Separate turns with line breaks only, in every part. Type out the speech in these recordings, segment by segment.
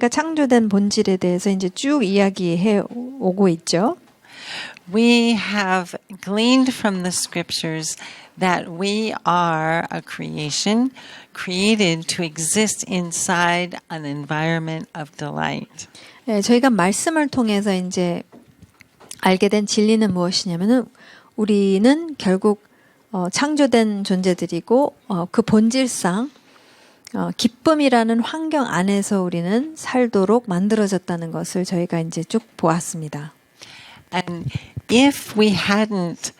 그러니까 창조된 본질에 대해서 이제 쭉 이야기해 오고 있죠.
We have gleaned from the scriptures that we are a creation created to exist inside an environment of delight.
네, 저희가 말씀을 통해서 이제 알게 된 진리는 무엇이냐면은 우리는 결국 창조된 존재들이고 그 본질상 기쁨이라는 환경 안에서 우리는 살도록 만들어졌다는 것을 저희가 이제 쭉 보았습니다.
And if we hadn't,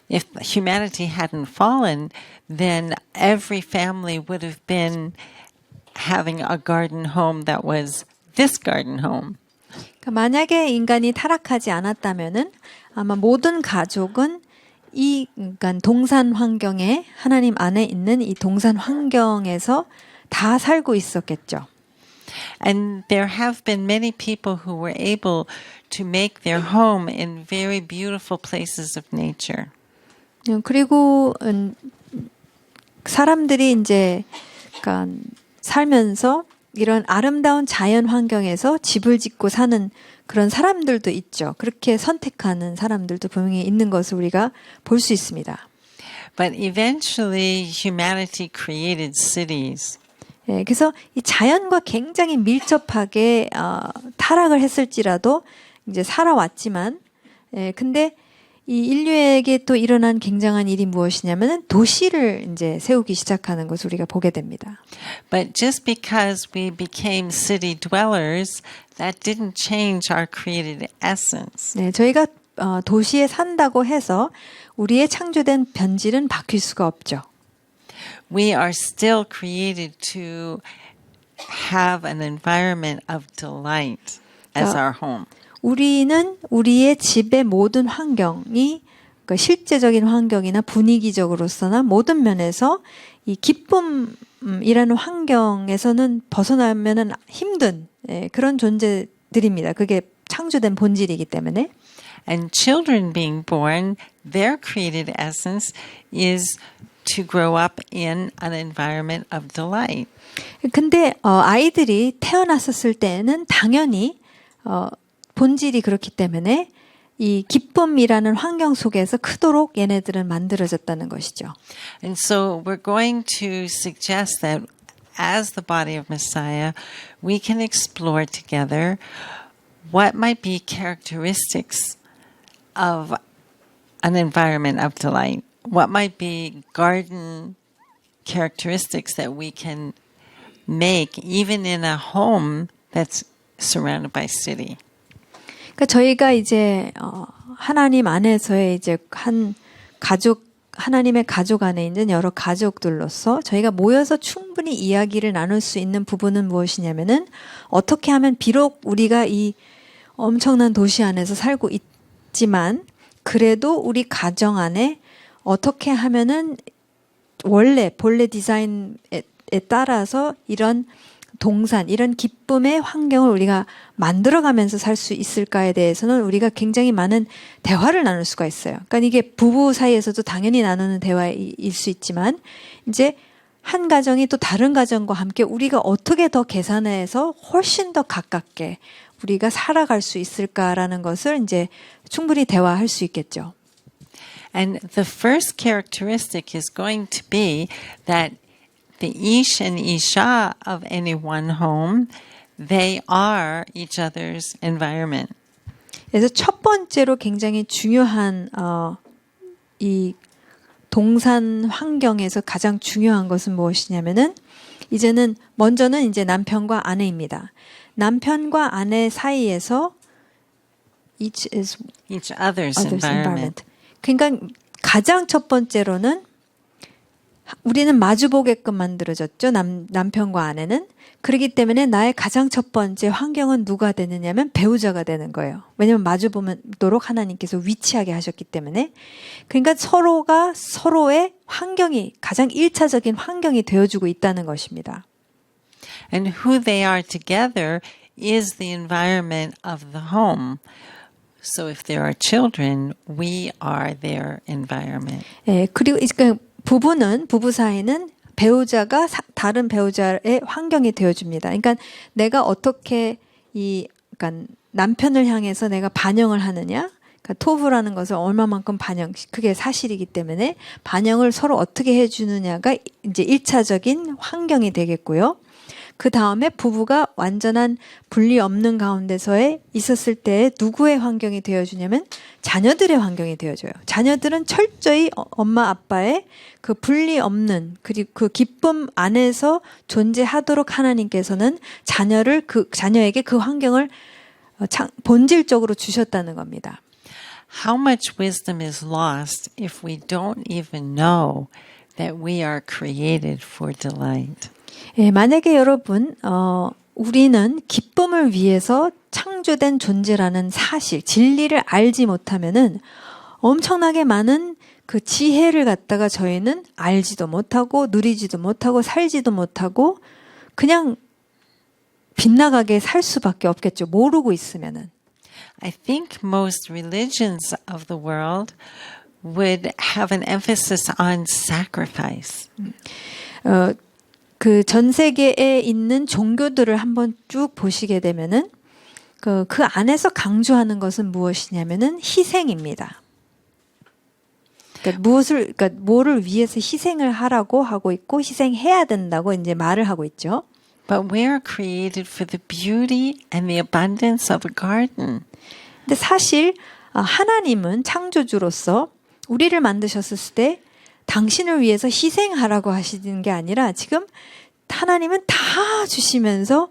if humanity hadn't fallen, then every family would have been having a garden home that was this garden home.
그러니까 만약에 인간이 타락하지 않았다면은 아마 모든 가족은 이 그러니까 동산 환경에 하나님 안에 있는 이 동산 환경에서 다 살고 있었겠죠.
And there have been many people who were able to make their home in very beautiful places of nature.
그리고 사람들이 이제 그러니까 살면서 이런 아름다운 자연 환경에서 집을 짓고 사는 그런 사람들도 있죠. 그렇게 선택하는 사람들도 분명히 있는 것을 우리가 볼 수 있습니다.
But eventually humanity created cities.
예, 그래서 이 자연과 굉장히 밀접하게 타락을 했을지라도 이제 살아왔지만, 근데 이 인류에게 또 일어난 굉장한 일이 무엇이냐면은 도시를 이제 세우기 시작하는 것을 우리가 보게 됩니다.
But just because we became city dwellers, that didn't change our created essence.
네, 저희가 도시에 산다고 해서 우리의 창조된 본질은 바뀔 수가 없죠.
We are still created to have an environment of delight as our home.
우리는 우리의 집의 모든 환경이 그러니까 실제적인 환경이나 분위기적으로서나 모든 면에서 이 기쁨이라는 환경에서는 벗어나면은 힘든 그런 존재들입니다. 그게 창조된 본질이기 때문에.
And children being born, their created essence is to grow up in an environment of delight.
근데 아이들이 태어났었을 때는 당연히 본질이 그렇기 때문에 이 기쁨이라는 환경 속에서 크도록 얘네들은 만들어졌다는 것이죠.
And so we're going to suggest that as the body of Messiah, we can explore together what might be characteristics of an environment of delight. What might be garden characteristics that we can make even in a home that's surrounded by city.
그러니까 저희가 이제 하나님 안에서의 이제 한 가족 하나님의 가족 안에 있는 여러 가족들로서 저희가 모여서 충분히 이야기를 나눌 수 있는 부분은 무엇이냐면은 어떻게 하면 비록 우리가 이 엄청난 도시 안에서 살고 있지만 그래도 우리 가정 안에 어떻게 하면은 본래 디자인에 따라서 이런 동산, 이런 기쁨의 환경을 우리가 만들어가면서 살 수 있을까에 대해서는 우리가 굉장히 많은 대화를 나눌 수가 있어요. 그러니까 이게 부부 사이에서도 당연히 나누는 대화일 수 있지만 이제 한 가정이 또 다른 가정과 함께 우리가 어떻게 더 계산해서 훨씬 더 가깝게 우리가 살아갈 수 있을까라는 것을 이제 충분히 대화할 수 있겠죠.
And the first characteristic is going to be that the ish and isha of any one home, they are each other's environment.
그래서 첫 번째로 굉장히 중요한 이 동산 환경에서 가장 중요한 것은 무엇이냐면은 이제는 먼저는 이제 남편과 아내입니다. 남편과 아내 사이에서 each
other's environment.
그러니까 가장 첫 번째로는 우리는 마주보게끔 만들어졌죠. 남편과 아내는. 그렇기 때문에 나의 가장 첫 번째 환경은 누가 되느냐면 배우자가 되는 거예요. 왜냐하면 마주보도록 하나님께서 위치하게 하셨기 때문에. 그러니까 서로가 서로의 환경이 가장 1차적인 환경이 되어주고 있다는 것입니다.
And who they are together is the environment of the home. So if there are children, we are their environment.
그리고 부부 사이는 배우자가 다른 배우자의 환경이 되어줍니다. 그러니까 내가 어떻게 그러니까 남편을 향해서 내가 반영을 하느냐, 그러니까 토부라는 것을 얼마만큼 그게 사실이기 때문에 반영을 서로 어떻게 해주느냐가 이제 1차적인 환경이 되겠고요. 그 다음에 부부가 완전한 분리 없는 가운데서에 있었을 때 누구의 환경이 되어주냐면 자녀들의 환경이 되어줘요. 자녀들은 철저히 엄마 아빠의 그 분리 없는 그리고 그 기쁨 안에서 존재하도록 하나님께서는 자녀에게 그 환경을 본질적으로 주셨다는 겁니다.
How much wisdom is lost if we don't even know that we are created for delight?
예, 만약에 여러분, 우리는 기쁨을 위해서 창조된 존재라는 사실, 진리를 알지 못하면은 엄청나게 많은 그 지혜를 갖다가 저희는 알지도 못하고 누리지도 못하고 살지도 못하고 그냥 빗나가게 살 수밖에 없겠죠. 모르고 있으면은.
I think most religions of the world would have an emphasis on sacrifice.
그 전 세계에 있는 종교들을 한번 쭉 보시게 되면은 그 안에서 강조하는 것은 무엇이냐면은 희생입니다. 그러니까 뭐를 위해서 희생을 하라고 하고 있고 희생해야 된다고 이제 말을 하고 있죠.
But we are created for the beauty and the abundance of a garden.
근데 사실 하나님은 창조주로서 우리를 만드셨을 때 당신을 위해서 희생하라고 하시는 게 아니라 지금 하나님은 다 주시면서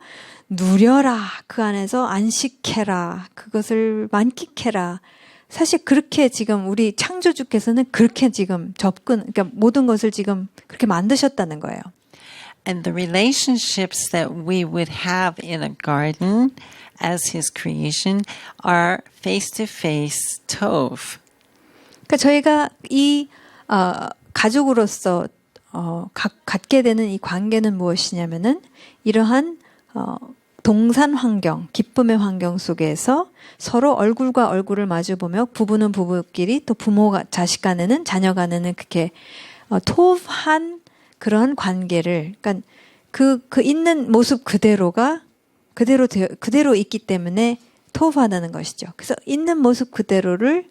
누려라. 그 안에서 안식해라. 그것을 만끽해라. 사실 그렇게 지금 우리 창조주께서는 그렇게 지금 그러니까 모든 것을 지금 그렇게 만드셨다는 거예요.
And the relationships that we would have in a garden as his creation are face-to-face tov.
그러니까 저희가 이 가족으로서 갖게 되는 이 관계는 무엇이냐면은 이러한 동산 환경, 기쁨의 환경 속에서 서로 얼굴과 얼굴을 마주보며 부부는 부부끼리 또 부모가 자식 간에는 자녀 간에는 그렇게 토브한 그러한 관계를 그러니까 그 있는 모습 그대로 있기 때문에 토브하다는 것이죠. 그래서 있는 모습 그대로를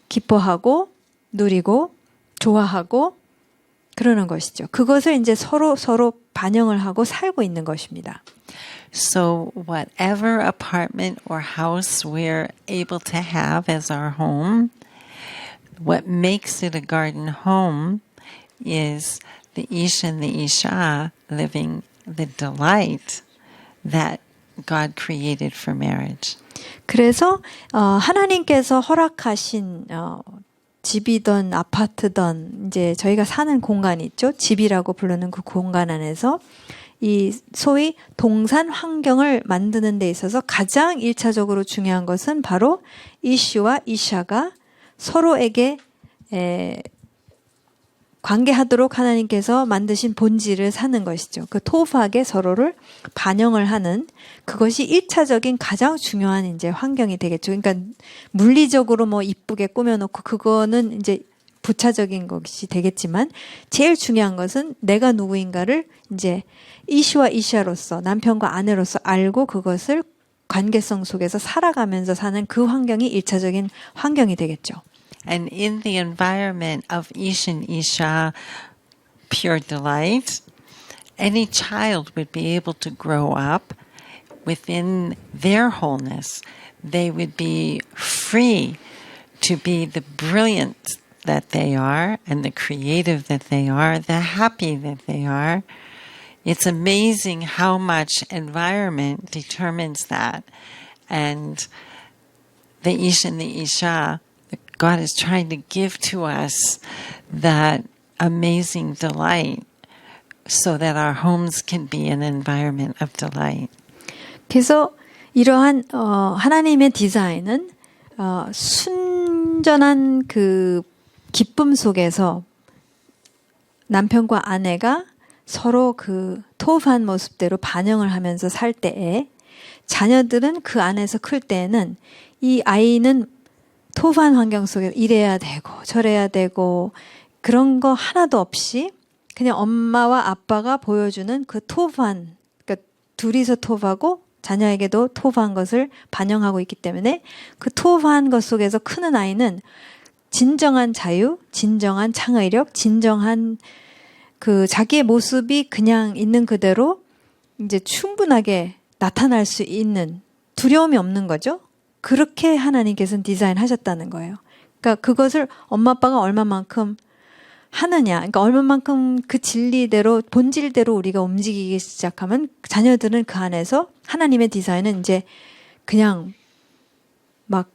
기뻐하고 누리고 좋아하고 그러는 것이죠. 그것을 이제 서로 반영을 하고 살고 있는 것입니다.
So whatever apartment or house we're able to have as our home, what makes it a garden home is the Ish and the Isha living the delight that God created for marriage.
그래서 하나님께서 허락하신 집이든 아파트든 이제 저희가 사는 공간이 있죠. 집이라고 부르는 그 공간 안에서 이 소위 동산 환경을 만드는 데 있어서 가장 1차적으로 중요한 것은 바로 이슈와 이샤가 서로에게 관계하도록 하나님께서 만드신 본질을 사는 것이죠. 그 토브하게 서로를 반영을 하는 그것이 1차적인 가장 중요한 이제 환경이 되겠죠. 그러니까 물리적으로 뭐 이쁘게 꾸며놓고 그거는 이제 부차적인 것이 되겠지만 제일 중요한 것은 내가 누구인가를 이제 이시와 이샤로서 남편과 아내로서 알고 그것을 관계성 속에서 살아가면서 사는 그 환경이 1차적인 환경이 되겠죠.
And in the environment of Ish and Isha, pure delight, any child would be able to grow up within their wholeness. They would be free to be the brilliant that they are and the creative that they are, the happy that they are. It's amazing how much environment determines that. And the Ish and the Isha, God is trying to give to us that amazing delight so that our homes can be an environment of delight.
그래서 이러한 하나님의 디자인은 순전한 그 기쁨 속에서 남편과 아내가 서로 그 토브한 모습대로 반영을 하면서 살 때에 자녀들은 그 안에서 클 때에는 이 아이는 토브한 환경 속에 이래야 되고 저래야 되고 그런 거 하나도 없이 그냥 엄마와 아빠가 보여주는 그 토부한, 그러니까 둘이서 토부하고 자녀에게도 토부한 것을 반영하고 있기 때문에 그 토부한 것 속에서 크는 아이는 진정한 자유, 진정한 창의력, 진정한 그 자기의 모습이 그냥 있는 그대로 이제 충분하게 나타날 수 있는 두려움이 없는 거죠. 그렇게 하나님께서는 디자인하셨다는 거예요. 그러니까 그것을 엄마 아빠가 얼마만큼 하느냐, 그러니까 얼마만큼 그 진리대로 본질대로 우리가 움직이기 시작하면 자녀들은 그 안에서 하나님의 디자인은 이제 그냥 막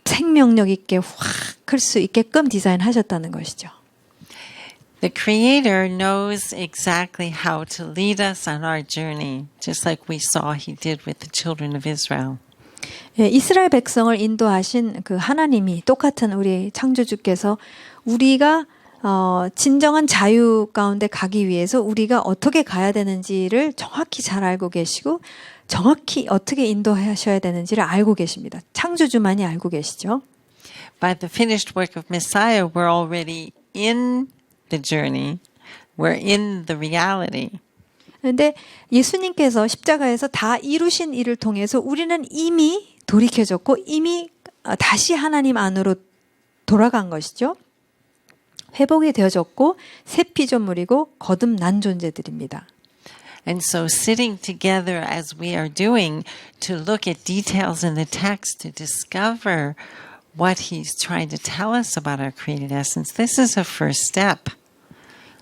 생명력 있게 확 클 수 있게끔 디자인하셨다는 것이죠.
The Creator knows exactly how to lead us on our journey, just like we saw He did with the children of Israel.
예, 이스라엘 백성을 인도하신 그 하나님이 똑같은 우리 창조주께서 우리가 진정한 자유 가운데 가기 위해서 우리가 어떻게 가야 되는지를 정확히 잘 알고 계시고 정확히 어떻게 인도하셔야 되는지를 알고 계십니다. 창조주만이 알고 계시죠.
By the finished work of Messiah, we're already in the journey. We're in the reality.
그런데 예수님께서 십자가에서 다 이루신 일을 통해서 우리는 이미 돌이켜졌고 이미 다시 하나님 안으로 돌아간 것이죠. 회복이 되어졌고 새 피조물이고 거듭난 존재들입니다.
And so sitting together as we are doing to look at details in the text to discover what he's trying to tell us about our created essence, this is a first step.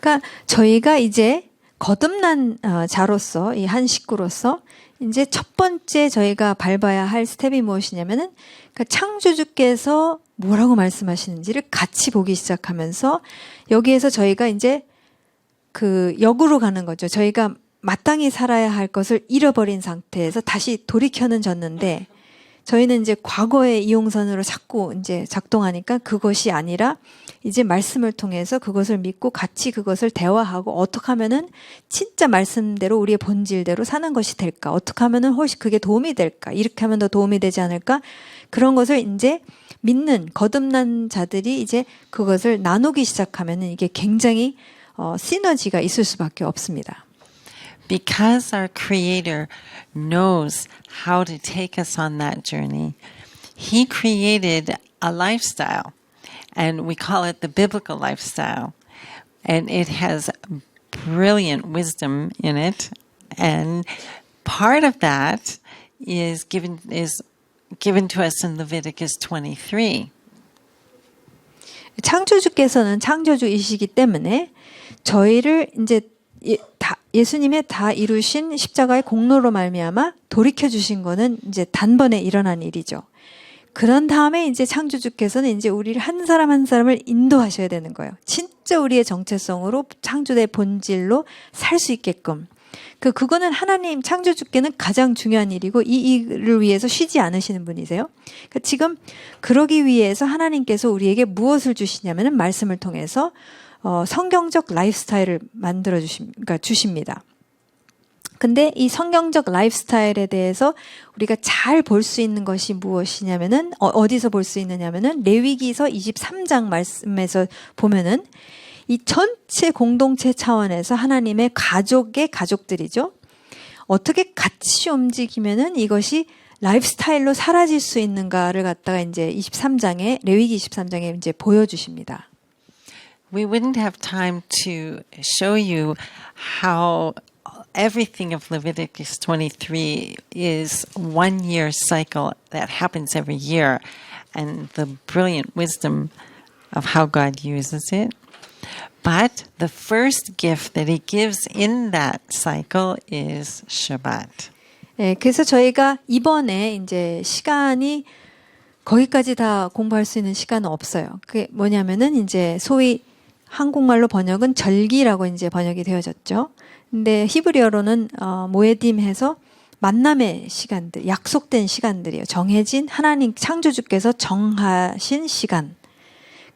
그러니까 저희가 이제 거듭난 자로서 이 한 식구로서 이제 첫 번째 저희가 밟아야 할 스텝이 무엇이냐면은 그러니까 창조주께서 뭐라고 말씀하시는지를 같이 보기 시작하면서 여기에서 저희가 이제 그 역으로 가는 거죠. 저희가 마땅히 살아야 할 것을 잃어버린 상태에서 다시 돌이켜는 졌는데 저희는 이제 과거의 이용선으로 자꾸 이제 작동하니까 그것이 아니라 이제 말씀을 통해서 그것을 믿고 같이 그것을 대화하고 어떻게 하면은 진짜 말씀대로 우리의 본질대로 사는 것이 될까? 어떻게 하면은 훨씬 그게 도움이 될까? 이렇게 하면 더 도움이 되지 않을까? 그런 것을 이제 믿는 거듭난 자들이 이제 그것을 나누기 시작하면은 이게 굉장히 시너지가 있을 수밖에 없습니다.
Because our Creator knows how to take us on that journey, He created a lifestyle, and we call it the biblical lifestyle. And it has brilliant wisdom in it, and part of that is given to us in Leviticus 23.
창조주께서는 창조주이시기 때문에 저희를 이제 예수님의 다 이루신 십자가의 공로로 말미암아 돌이켜 주신 거는 이제 단번에 일어난 일이죠. 그런 다음에 이제 창조주께서는 이제 우리를 한 사람 한 사람을 인도하셔야 되는 거예요. 진짜 우리의 정체성으로 창조의 본질로 살 수 있게끔. 그거는 하나님 창조주께는 가장 중요한 일이고 이 일을 위해서 쉬지 않으시는 분이세요. 그러니까 지금 그러기 위해서 하나님께서 우리에게 무엇을 주시냐면은 말씀을 통해서 성경적 라이프스타일을 만들어 주십니다. 근데 이 성경적 라이프스타일에 대해서 우리가 잘 볼 수 있는 것이 무엇이냐면은 어디서 볼 수 있느냐면은 레위기서 23장 말씀에서 보면은 이 전체 공동체 차원에서 하나님의 가족의 가족들이죠. 어떻게 같이 움직이면은 이것이 라이프스타일로 사라질 수 있는가를 갖다가 이제 23장에 레위기 23장에 이제 보여주십니다.
We wouldn't have time to show you how everything of Leviticus 23 is 1 year cycle that happens every year and the brilliant wisdom of how God uses it. But the first gift that he gives in that cycle is Shabbat.
네, 그래서 저희가 이번에 이제 시간이 거기까지 다 공부할 수 있는 시간은 없어요. 그게 뭐냐면은 이제 소위 한국말로 번역은 절기라고 이제 번역이 되어졌죠. 근데 히브리어로는 모에딤 해서 만남의 시간들, 약속된 시간들이에요. 정해진 하나님 창조주께서 정하신 시간.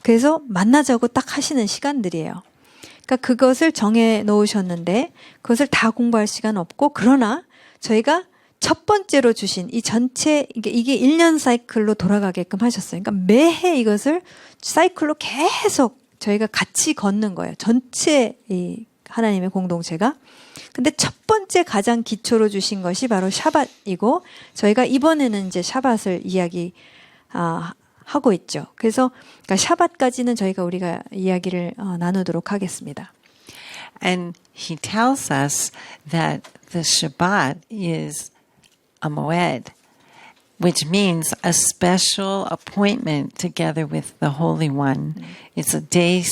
그래서 만나자고 딱 하시는 시간들이에요. 그러니까 그것을 정해 놓으셨는데 그것을 다 공부할 시간 없고 그러나 저희가 첫 번째로 주신 이 전체 이게 1년 사이클로 돌아가게끔 하셨어요. 그러니까 매해 이것을 사이클로 계속 저희가 같이 걷는 거예요. 전체 이 하나님의 공동체가. 근데 첫 번째 가장 기초로 주신 것이 바로 샤밧이고 저희가 이번에는 이제 샤밧을 하고 있죠. 그래서 그러니까 샤밧까지는 우리가 이야기를 나누도록 하겠습니다.
And he tells us that the Shabbat is a moed, which means a special appointment together with the Holy One. It's a day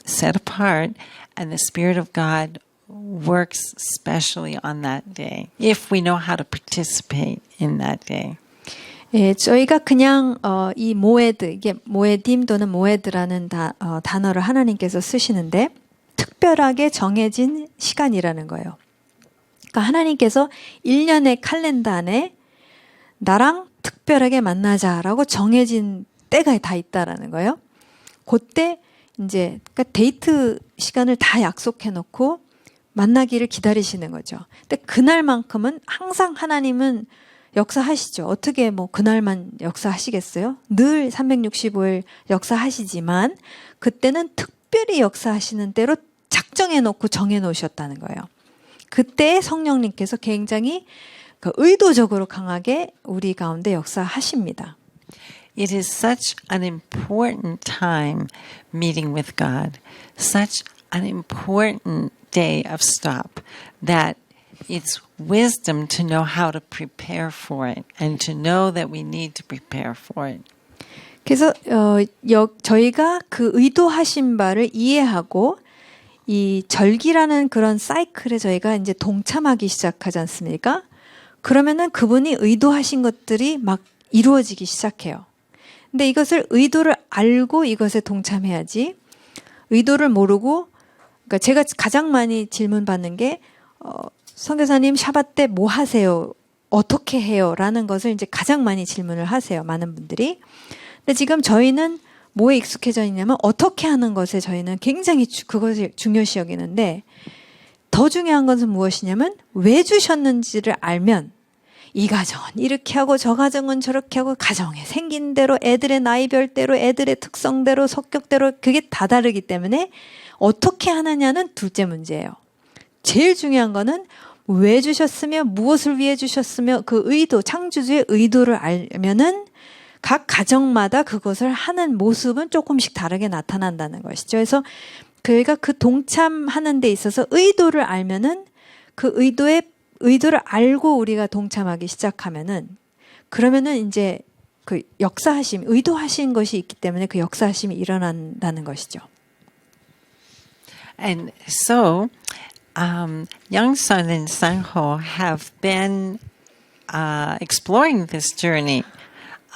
set apart, and the Spirit of God works specially on that day, if we know how to participate in that day.
예, 저희가 그냥 이 모에드, 이게 모에딤 또는 모에드라는 단어를 하나님께서 쓰시는데 특별하게 정해진 시간이라는 거예요. 그러니까 하나님께서 1년의 칼렌더 안에 나랑 특별하게 만나자라고 정해진 때가 다 있다라는 거예요. 그때 이제 그러니까 데이트 시간을 다 약속해 놓고 만나기를 기다리시는 거죠. 근데 그날만큼은 항상 하나님은 역사하시죠. 어떻게 그날만 역사하시겠어요? 늘 365일 역사하시지만 그때는 특별히 역사하시는 때로 작정해 놓고 정해 놓으셨다는 거예요. 그때 성령님께서 굉장히 의도적으로 강하게 우리 가운데 역사하십니다.
It is such an important time meeting with God, such an important day of stop, that it's wisdom to know how to prepare for it and to know that we need to prepare for it.
그래서 저희가 그 의도하신 바를 이해하고 이 절기라는 그런 사이클에 저희가 이제 동참하기 시작하지 않습니까? 그러면은 그분이 의도하신 것들이 막 이루어지기 시작해요. 근데 이것을 의도를 알고 이것에 동참해야지 의도를 모르고 그러니까 제가 가장 많이 질문 받는 게 선교사님 샤밧 때 뭐 하세요? 어떻게 해요? 라는 것을 이제 가장 많이 질문을 하세요. 많은 분들이. 근데 지금 저희는 뭐에 익숙해져 있냐면 어떻게 하는 것에 저희는 굉장히 그것을 중요시 여기는데 더 중요한 것은 무엇이냐면 왜 주셨는지를 알면 이 가정은 이렇게 하고 저 가정은 저렇게 하고 가정에 생긴 대로 애들의 나이별대로 애들의 특성대로 성격대로 그게 다 다르기 때문에 어떻게 하느냐는 둘째 문제예요. 제일 중요한 거는 왜 주셨으며 무엇을 위해 주셨으며 그 의도 창조주의 의도를 알면은 각 가정마다 그것을 하는 모습은 조금씩 다르게 나타난다는 것이죠. 그래서 저희가 그 동참하는 데 있어서 의도를 알면은 그 의도를 알고 우리가 동참하기 시작하면은 그러면은 이제 그 역사하심, 의도하신 것이 있기 때문에 그 역사하심이 일어난다는 것이죠.
And so, Young Sun and Sang-ho have been exploring this journey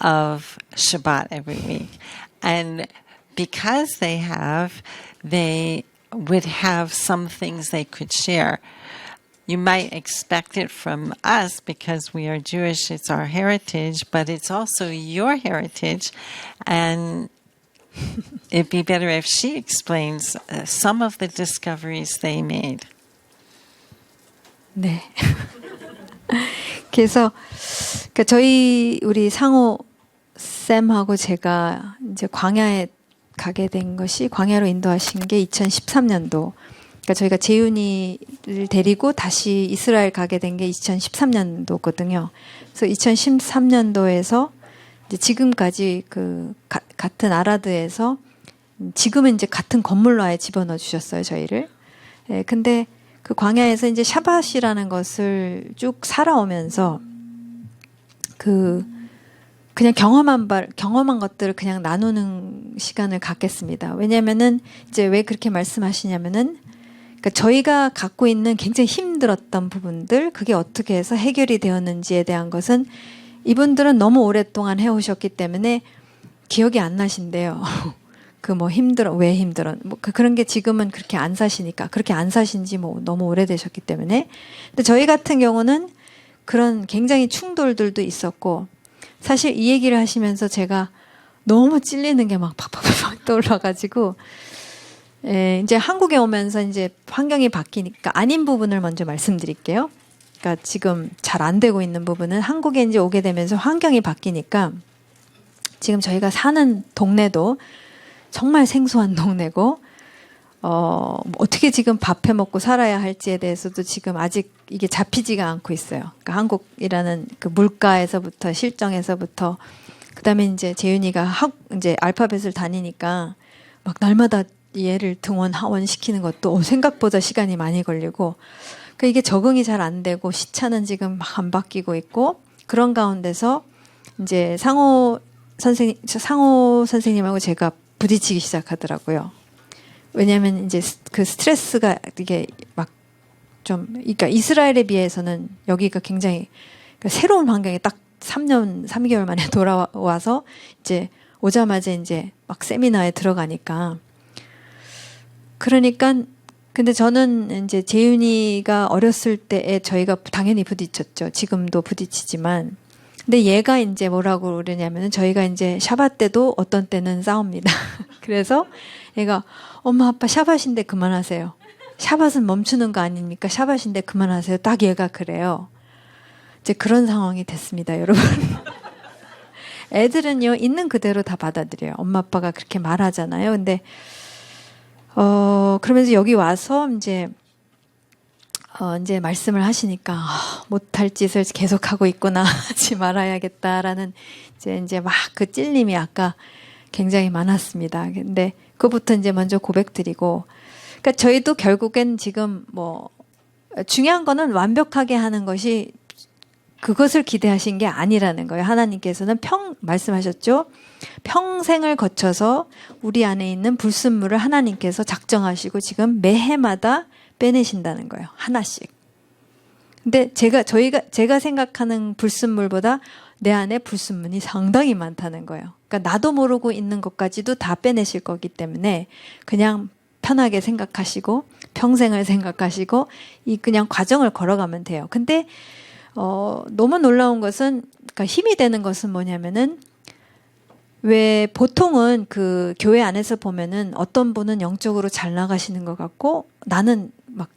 of Shabbat every week. And because they would have some things they could share. You might expect it from us because we are Jewish, it's our heritage, but it's also your heritage. And it'd be better if she explains some of the discoveries they made.
네. 그래서 우리 상호 쌤하고 제가 이제 광야에 가게 된 것이 광야로 인도하신 게 2013년도. 그러니까 저희가 재윤이를 데리고 다시 이스라엘 가게 된 게 2013년도거든요. 그래서 2013년도에서 이제 지금까지 같은 아라드에서 지금은 이제 같은 건물로 아예 집어넣어 주셨어요, 저희를. 예, 근데 그 광야에서 이제 샤밧이라는 것을 쭉 살아오면서 그냥 경험한 것들을 그냥 나누는 시간을 갖겠습니다. 왜냐면은 이제 왜 그렇게 말씀하시냐면은 그러니까 저희가 갖고 있는 굉장히 힘들었던 부분들, 그게 어떻게 해서 해결이 되었는지에 대한 것은 이분들은 너무 오랫동안 해오셨기 때문에 기억이 안 나신대요. 왜 힘들어. 그런 게 지금은 그렇게 안 사시니까. 그렇게 안 사신 지 너무 오래되셨기 때문에. 근데 저희 같은 경우는 그런 굉장히 충돌들도 있었고, 사실 이 얘기를 하시면서 제가 너무 찔리는 게 막 팍팍팍 떠올라가지고, 이제 한국에 오면서 이제 환경이 바뀌니까 아닌 부분을 먼저 말씀드릴게요. 그러니까 지금 잘 안 되고 있는 부분은 한국에 이제 오게 되면서 환경이 바뀌니까 지금 저희가 사는 동네도 정말 생소한 동네고 어떻게 지금 밥해 먹고 살아야 할지에 대해서도 지금 아직 이게 잡히지가 않고 있어요. 그러니까 한국이라는 그 물가에서부터 실정에서부터 그다음에 이제 재윤이가 이제 알파벳을 다니니까 막 날마다 얘를 등원 하원 시키는 것도 생각보다 시간이 많이 걸리고 그러니까 이게 적응이 잘 안 되고 시차는 지금 막 안 바뀌고 있고 그런 가운데서 이제 상호 선생님하고 제가 부딪히기 시작하더라고요. 왜냐하면 이제 그 스트레스가 이게 막 좀, 그러니까 이스라엘에 비해서는 여기가 굉장히 그러니까 새로운 환경에 딱 3년, 3개월 만에 돌아와서 이제 오자마자 이제 막 세미나에 들어가니까 그러니까 근데 저는 이제 재윤이가 어렸을 때에 저희가 당연히 부딪혔죠. 지금도 부딪히지만 근데 얘가 이제 뭐라고 그러냐면은 저희가 이제 샤밧 때도 어떤 때는 싸웁니다. 그래서 얘가 엄마 아빠 샤밧인데 그만하세요. 샤밧은 멈추는 거 아닙니까? 샤밧인데 그만하세요. 딱 얘가 그래요. 이제 그런 상황이 됐습니다, 여러분. 애들은요 있는 그대로 다 받아들여요. 엄마 아빠가 그렇게 말하잖아요. 근데 그러면서 여기 와서 이제 말씀을 하시니까 못할 짓을 계속하고 있구나 하지 말아야겠다라는 이제 막 그 찔림이 아까 굉장히 많았습니다. 근데 그부터 이제 먼저 고백드리고, 그러니까 저희도 결국엔 지금 뭐 중요한 거는 완벽하게 하는 것이 그것을 기대하신 게 아니라는 거예요. 하나님께서는 말씀하셨죠. 평생을 거쳐서 우리 안에 있는 불순물을 하나님께서 작정하시고 지금 매해마다 빼내신다는 거예요. 하나씩. 근데 제가 생각하는 불순물보다 내 안에 불순물이 상당히 많다는 거예요. 그러니까 나도 모르고 있는 것까지도 다 빼내실 거기 때문에 그냥 편하게 생각하시고 평생을 생각하시고 이 그냥 과정을 걸어가면 돼요. 근데 너무 놀라운 것은 그러니까 힘이 되는 것은 뭐냐면은 왜 보통은 그 교회 안에서 보면은 어떤 분은 영적으로 잘 나가시는 것 같고 나는 막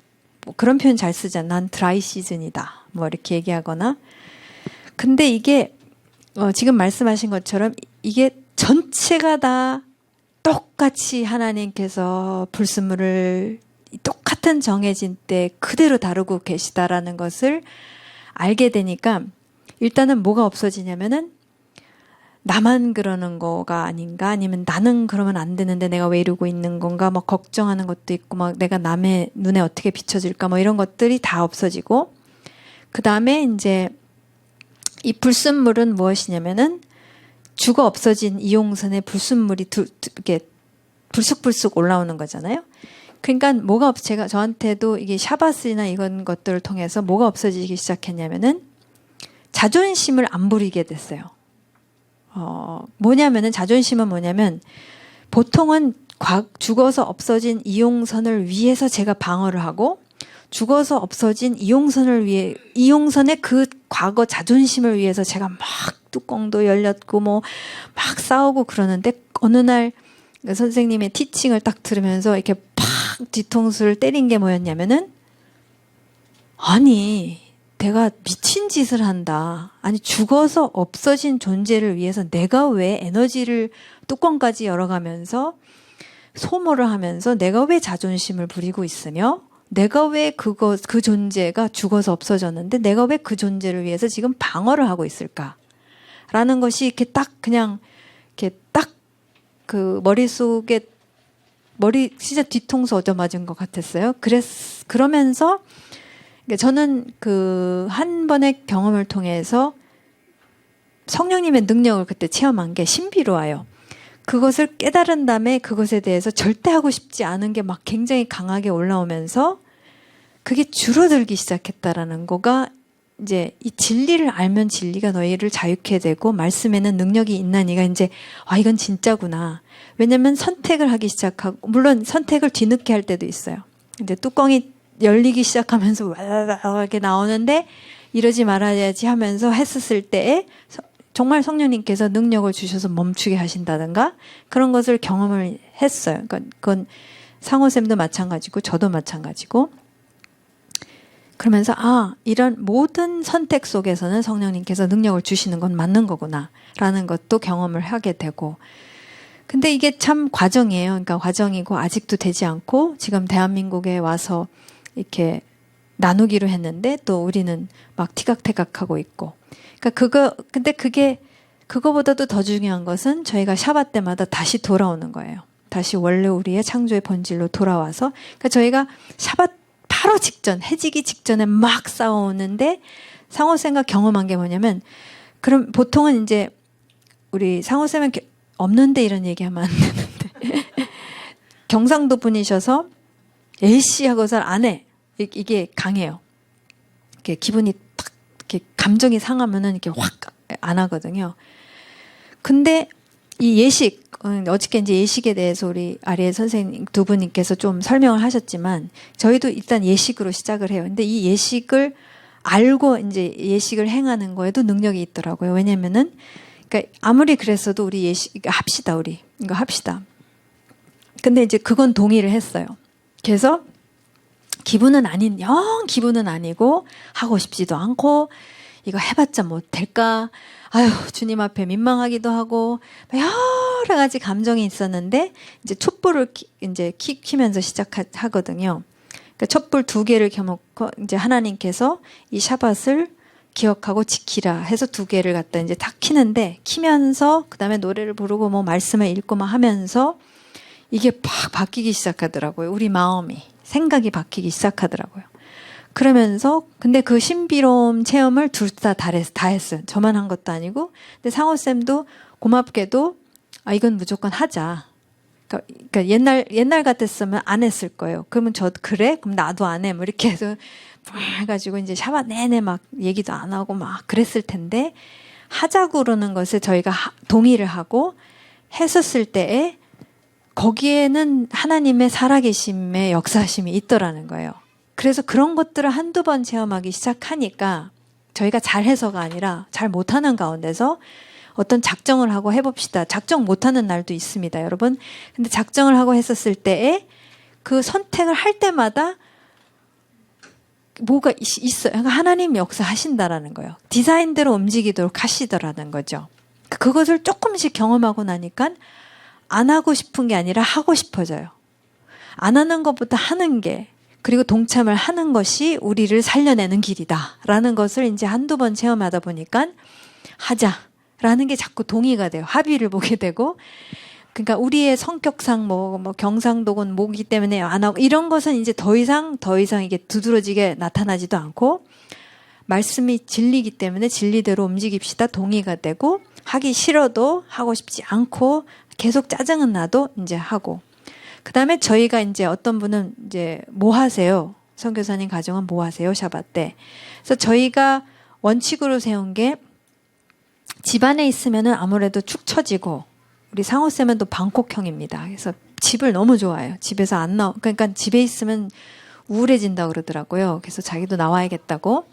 뭐 그런 표현 잘 쓰잖아. 난 드라이 시즌이다. 뭐 이렇게 얘기하거나. 근데 이게 지금 말씀하신 것처럼 이게 전체가 다 똑같이 하나님께서 불순물을 똑같은 정해진 때 그대로 다루고 계시다라는 것을 알게 되니까 일단은 뭐가 없어지냐면은 나만 그러는 거가 아닌가 아니면 나는 그러면 안 되는데 내가 왜 이러고 있는 건가 뭐 걱정하는 것도 있고 막 내가 남의 눈에 어떻게 비춰질까 뭐 이런 것들이 다 없어지고 그 다음에 이제 이 불순물은 무엇이냐면은 죽어 없어진 이용선에 불순물이 이렇게 불쑥불쑥 올라오는 거잖아요. 그러니까 뭐가 제가 저한테도 이게 샤바스나 이런 것들을 통해서 뭐가 없어지기 시작했냐면은 자존심을 안 부리게 됐어요. 뭐냐면은 자존심은 뭐냐면 보통은 죽어서 없어진 이용선을 위해서 제가 방어를 하고 죽어서 없어진 이용선의 그 과거 자존심을 위해서 제가 막 뚜껑도 열렸고 뭐 막 싸우고 그러는데 어느 날 선생님의 티칭을 딱 들으면서 이렇게 팍 뒤통수를 때린 게 뭐였냐면은 아니 내가 미친 짓을 한다. 아니 죽어서 없어진 존재를 위해서 내가 왜 에너지를 뚜껑까지 열어가면서 소모를 하면서 내가 왜 자존심을 부리고 있으며 내가 왜 그 존재가 죽어서 없어졌는데 내가 왜 그 존재를 위해서 지금 방어를 하고 있을까? 라는 것이 이렇게 딱 그냥 이렇게 딱 그 머릿속에 진짜 뒤통수 얻어맞은 것 같았어요. 그러면서 저는 그 한 번의 경험을 통해서 성령님의 능력을 그때 체험한 게 신비로워요. 그것을 깨달은 다음에 그것에 대해서 절대 하고 싶지 않은 게 막 굉장히 강하게 올라오면서 그게 줄어들기 시작했다라는 거가 이제 이 진리를 알면 진리가 너희를 자유케 되고 말씀에는 능력이 있나니가 이제 이건 진짜구나. 왜냐면 선택을 하기 시작하고 물론 선택을 뒤늦게 할 때도 있어요. 이제 뚜껑이 열리기 시작하면서 이렇게 나오는데 이러지 말아야지 하면서 했었을 때에 정말 성령님께서 능력을 주셔서 멈추게 하신다든가 그런 것을 경험을 했어요. 그러니까 그건 상호쌤도 마찬가지고 저도 마찬가지고 그러면서 이런 모든 선택 속에서는 성령님께서 능력을 주시는 건 맞는 거구나 라는 것도 경험을 하게 되고 근데 이게 참 과정이에요. 그러니까 과정이고 아직도 되지 않고 지금 대한민국에 와서 이렇게 나누기로 했는데 또 우리는 막 티각태각하고 있고. 그러니까 근데 그거보다도 더 중요한 것은 저희가 샤bat 때마다 다시 돌아오는 거예요. 다시 원래 우리의 창조의 본질로 돌아와서. 그러니까 저희가 샤bat 바로 직전, 해지기 직전에 막 싸우는데 상호쌤과 경험한 게 뭐냐면, 그럼 보통은 이제 우리 상호쌤은 없는데 이런 얘기하면 안 되는데 경상도 분이셔서 에이씨 하고서 안 해. 이게 강해요. 이렇게 기분이 탁 이렇게 감정이 상하면은 이렇게 확 안 하거든요. 근데 이 예식, 어저께 이제 예식에 대해서 우리 아리에 선생님 두 분께서 좀 설명을 하셨지만 저희도 일단 예식으로 시작을 해요. 근데 이 예식을 알고 이제 예식을 행하는 거에도 능력이 있더라고요. 왜냐면은 그러니까 아무리 그랬어도 우리 예식 합시다, 우리 이거 합시다. 근데 이제 그건 동의를 했어요. 그래서 영 기분은 아니고 하고 싶지도 않고 이거 해봤자 뭐 될까? 아유, 주님 앞에 민망하기도 하고 여러 가지 감정이 있었는데 이제 촛불을 이제 키면서 시작하거든요. 그러니까 촛불 2개를 켜놓고 이제 하나님께서 이 샤밧을 기억하고 지키라 해서 2개를 갖다 이제 탁 키는데 키면서 그다음에 노래를 부르고 뭐 말씀을 읽고 막 하면서 이게 팍 바뀌기 시작하더라고요. 우리 마음이 생각이 바뀌기 시작하더라고요. 그러면서 근데 그 신비로움 체험을 둘 다 했어요. 저만 한 것도 아니고. 근데 상호쌤도 고맙게도 이건 무조건 하자. 그러니까 옛날 같았으면 안 했을 거예요. 그러면 그래? 그럼 나도 안 해. 뭐 이렇게 해서 해가지고 이제 샤bat 내내 막 얘기도 안 하고 막 그랬을 텐데 하자고 그러는 것에 저희가 동의를 하고 했었을 때에 거기에는 하나님의 살아계심의 역사심이 있더라는 거예요. 그래서 그런 것들을 한두 번 체험하기 시작하니까 저희가 잘해서가 아니라 잘 못하는 가운데서 어떤 작정을 하고 해봅시다. 작정 못하는 날도 있습니다, 여러분. 근데 작정을 하고 했었을 때에 그 선택을 할 때마다 뭐가 있어요. 그러니까 하나님 역사하신다라는 거예요. 디자인대로 움직이도록 하시더라는 거죠. 그것을 조금씩 경험하고 나니까 안 하고 싶은 게 아니라 하고 싶어져요. 안 하는 것보다 하는 게, 그리고 동참을 하는 것이 우리를 살려내는 길이다라는 것을 이제 한두 번 체험하다 보니까 하자라는 게 자꾸 동의가 돼요. 합의를 보게 되고. 그러니까 우리의 성격상 뭐 경상도군 뭐기 때문에 안 하고 이런 것은 이제 더 이상 이게 두드러지게 나타나지도 않고 말씀이 진리이기 때문에 진리대로 움직입시다. 동의가 되고 하기 싫어도 하고 싶지 않고 계속 짜증은 나도 이제 하고. 그 다음에 저희가 이제 어떤 분은 이제 뭐 하세요? 선교사님 가정은 뭐 하세요? 샤bat 때. 그래서 저희가 원칙으로 세운 게 집안에 있으면은 아무래도 축 처지고 우리 상호쌤은 또 방콕형입니다. 그래서 집을 너무 좋아해요. 집에서 그러니까 집에 있으면 우울해진다고 그러더라고요. 그래서 자기도 나와야겠다고.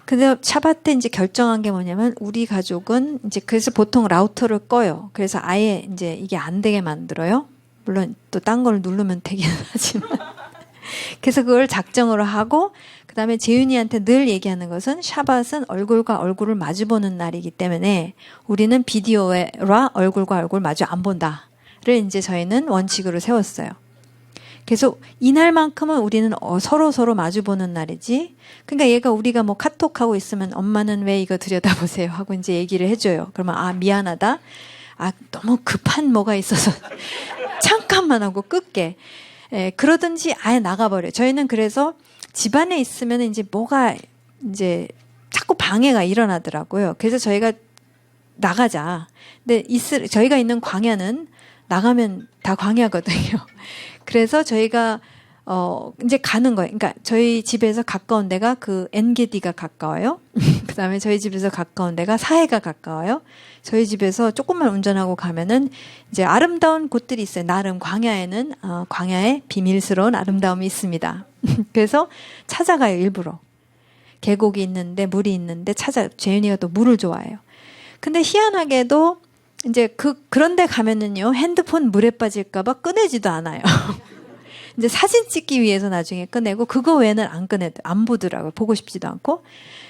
근데 샤bat 때 이제 결정한 게 뭐냐면 우리 가족은 이제 그래서 보통 라우터를 꺼요. 그래서 아예 이제 이게 안 되게 만들어요. 물론 또 딴 걸 누르면 되긴 하지만. 그래서 그걸 작정으로 하고 그다음에 재윤이한테 늘 얘기하는 것은 샤밧은 얼굴과 얼굴을 마주보는 날이기 때문에 우리는 비디오라 얼굴과 얼굴 마주 안 본다를 이제 저희는 원칙으로 세웠어요. 그래서 이날만큼은 우리는 서로 마주보는 날이지. 그러니까 우리가 뭐 카톡하고 있으면 엄마는 왜 이거 들여다보세요 하고 이제 얘기를 해줘요. 그러면 미안하다. 너무 급한 뭐가 있어서 잠깐만 하고 끌게. 그러든지 아예 나가버려요. 저희는 그래서 집안에 있으면 이제 뭐가 이제 자꾸 방해가 일어나더라고요. 그래서 저희가 나가자. 근데 저희가 있는 광야는 나가면 다 광야거든요. 그래서 저희가 이제 가는 거예요. 그러니까 저희 집에서 가까운 데가 그 엔게디가 가까워요. 그다음에 저희 집에서 가까운 데가 사해가 가까워요. 저희 집에서 조금만 운전하고 가면은 이제 아름다운 곳들이 있어요. 나름 광야에는 광야에 비밀스러운 아름다움이 있습니다. 그래서 찾아가요, 일부러. 계곡이 있는데 물이 있는데 재윤이가 또 물을 좋아해요. 근데 희한하게도 이제 그런데 가면은요, 핸드폰 물에 빠질까봐 꺼내지도 않아요. 이제 사진 찍기 위해서 나중에 꺼내고 그거 외에는 안 보더라고요. 보고 싶지도 않고.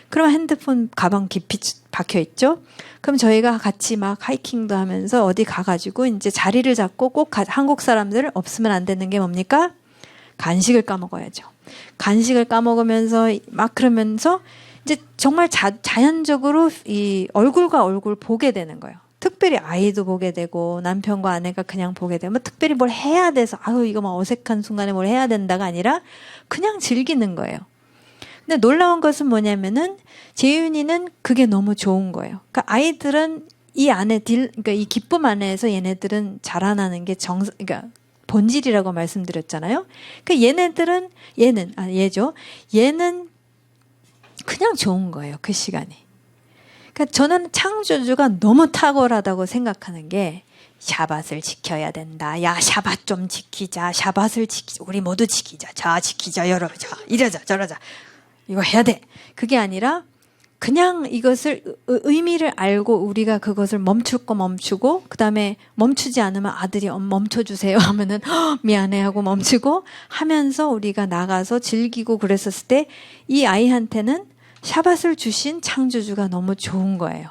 그럼 핸드폰 가방 깊이 박혀 있죠. 그럼 저희가 같이 막 하이킹도 하면서 어디 가가지고 이제 자리를 잡고 꼭 한국 사람들 없으면 안 되는 게 뭡니까? 간식을 까먹어야죠. 간식을 까먹으면서 막 그러면서 이제 정말 자연적으로 이 얼굴과 얼굴 보게 되는 거예요. 특별히 아이도 보게 되고 남편과 아내가 그냥 보게 되면 특별히 뭘 해야 돼서 아유 이거 막 어색한 순간에 뭘 해야 된다가 아니라 그냥 즐기는 거예요. 근데 놀라운 것은 뭐냐면은 재윤이는 그게 너무 좋은 거예요. 그러니까 아이들은 이 안에 그러니까 이 기쁨 안에서 얘네들은 자라나는 게 그러니까 본질이라고 말씀드렸잖아요. 그러니까 얘는 그냥 좋은 거예요. 그 시간이. 그러니까 저는 창조주가 너무 탁월하다고 생각하는 게 샤밧을 지켜야 된다. 야, 샤밧 좀 지키자. 샤밧을 지키자. 우리 모두 지키자. 자, 지키자. 여러분. 자, 이러자. 저러자. 이거 해야 돼. 그게 아니라 그냥 이것을 의미를 알고 우리가 그것을 멈출 거 멈추고 그다음에 멈추지 않으면 아들이 멈춰주세요 하면은 미안해 하고 멈추고 하면서 우리가 나가서 즐기고 그랬었을 때 이 아이한테는 샤밧을 주신 창조주가 너무 좋은 거예요.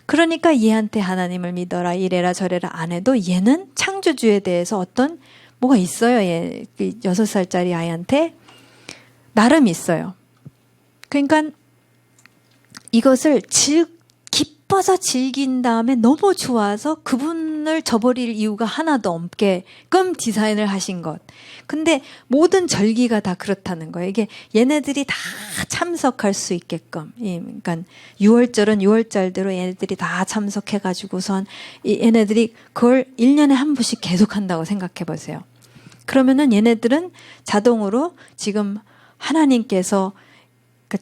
그러니까 얘한테 하나님을 믿어라 이래라 저래라 안 해도 얘는 창조주에 대해서 어떤 뭐가 있어요. 얘 6살짜리 아이한테 나름 있어요. 그러니까 이것을 기뻐서 즐긴 다음에 너무 좋아서 그분을 저버릴 이유가 하나도 없게끔 디자인을 하신 것. 근데 모든 절기가 다 그렇다는 거예요. 이게 얘네들이 다 참석할 수 있게끔. 그러니까 6월절은 6월절대로 얘네들이 다 참석해가지고선 얘네들이 그걸 1년에 한 번씩 계속한다고 생각해 보세요. 그러면은 얘네들은 자동으로 지금 하나님께서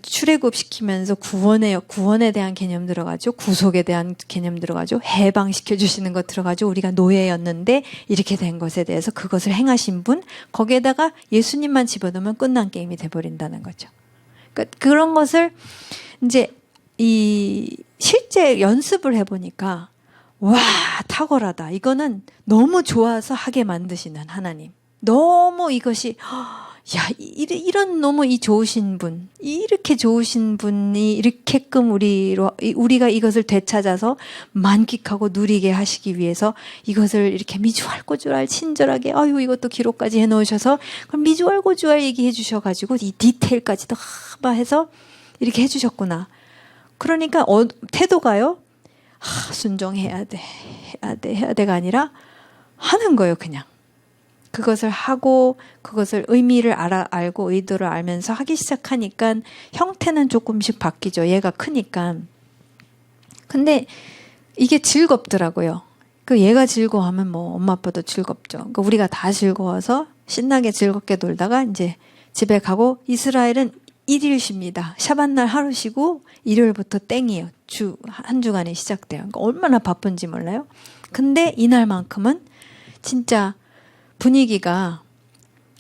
출애굽시키면서 구원에 대한 개념 들어가죠. 구속에 대한 개념 들어가죠. 해방시켜 주시는 것 들어가죠. 우리가 노예였는데 이렇게 된 것에 대해서 그것을 행하신 분, 거기에다가 예수님만 집어넣으면 끝난 게임이 돼버린다는 거죠. 그러니까 그런 것을 이제 실제 연습을 해보니까 와, 탁월하다. 이거는 너무 좋아서 하게 만드시는 하나님. 너무 이것이 야, 이런 너무 좋으신 분, 이렇게 좋으신 분이 이렇게끔 우리가 이것을 되찾아서 만끽하고 누리게 하시기 위해서 이것을 이렇게 미주알고주알 친절하게, 아유, 이것도 기록까지 해놓으셔서, 그럼 미주알고주알 얘기해 주셔가지고, 이 디테일까지도 막 해서 이렇게 해주셨구나. 그러니까, 태도가요, 순종해야 돼, 해야 돼가 아니라 하는 거예요, 그냥. 그것을 하고 그것을 의미를 알고 의도를 알면서 하기 시작하니까 형태는 조금씩 바뀌죠. 얘가 크니까. 근데 이게 즐겁더라고요. 그 얘가 즐거워하면 뭐 엄마 아빠도 즐겁죠. 그러니까 우리가 다 즐거워서 신나게 즐겁게 놀다가 이제 집에 가고 이스라엘은 1일 쉽니다. 샤밧날 하루 쉬고 일요일부터 땡이에요. 한 주간이 시작돼요. 그러니까 얼마나 바쁜지 몰라요. 근데 이날만큼은 진짜 분위기가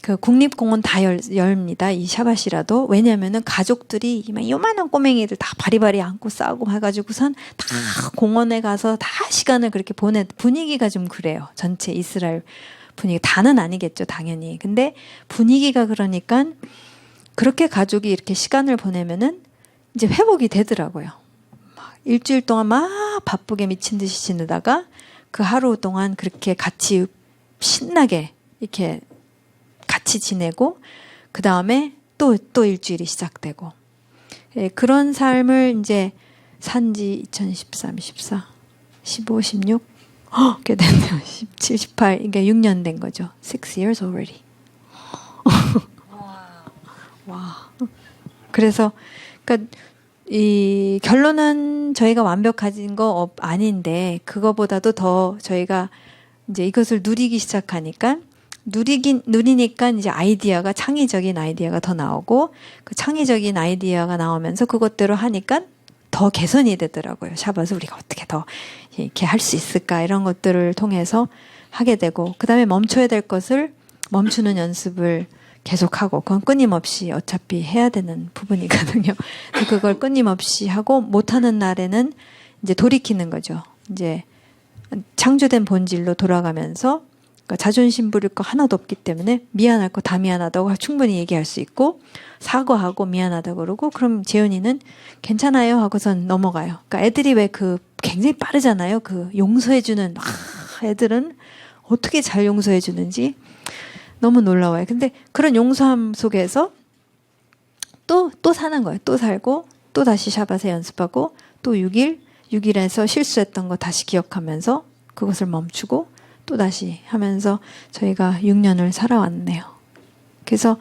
그 국립공원 다 열립니다. 이 샤밧이라도. 왜냐면은 가족들이 요만한 꼬맹이들 다 바리바리 안고 싸우고 해가지고선 다 공원에 가서 다 시간을 그렇게 분위기가 좀 그래요. 전체 이스라엘 분위기. 다는 아니겠죠, 당연히. 근데 분위기가 그러니까 그렇게 가족이 이렇게 시간을 보내면은 이제 회복이 되더라고요. 일주일 동안 막 바쁘게 미친 듯이 지내다가 그 하루 동안 그렇게 같이 신나게 이렇게 같이 지내고 그 다음에 또 일주일이 시작되고 그런 삶을 이제 산지 2013, 14, 15, 16 꽤 됐네요. 17, 18 이게 6년 된 거죠. 6 years already. 와. 그래서 그러니까 이 결론은 저희가 완벽해진 거 아닌데 그거보다도 더 저희가 이제 이것을 누리기 시작하니까 누리니까 이제 아이디어가 창의적인 아이디어가 더 나오고 그 창의적인 아이디어가 나오면서 그것대로 하니까 더 개선이 되더라고요. 샤밧을 우리가 어떻게 더 이렇게 할 수 있을까 이런 것들을 통해서 하게 되고 그다음에 멈춰야 될 것을 멈추는 연습을 계속하고 그건 끊임없이 어차피 해야 되는 부분이거든요. 그걸 끊임없이 하고 못하는 날에는 이제 돌이키는 거죠. 이제 창조된 본질로 돌아가면서 그러니까 자존심 부릴 거 하나도 없기 때문에 미안할 거 다 미안하다고 충분히 얘기할 수 있고 사과하고 미안하다고 그러고 그럼 재훈이는 괜찮아요 하고선 넘어가요. 그러니까 애들이 왜 그 굉장히 빠르잖아요. 그 용서해주는 애들은 어떻게 잘 용서해주는지 너무 놀라워요. 근데 그런 용서함 속에서 또 사는 거예요. 또 살고 또 다시 샤밧에 연습하고 또 6일에서 실수했던 거 다시 기억하면서 그것을 멈추고 또 다시 하면서 저희가 6년을 살아왔네요. 그래서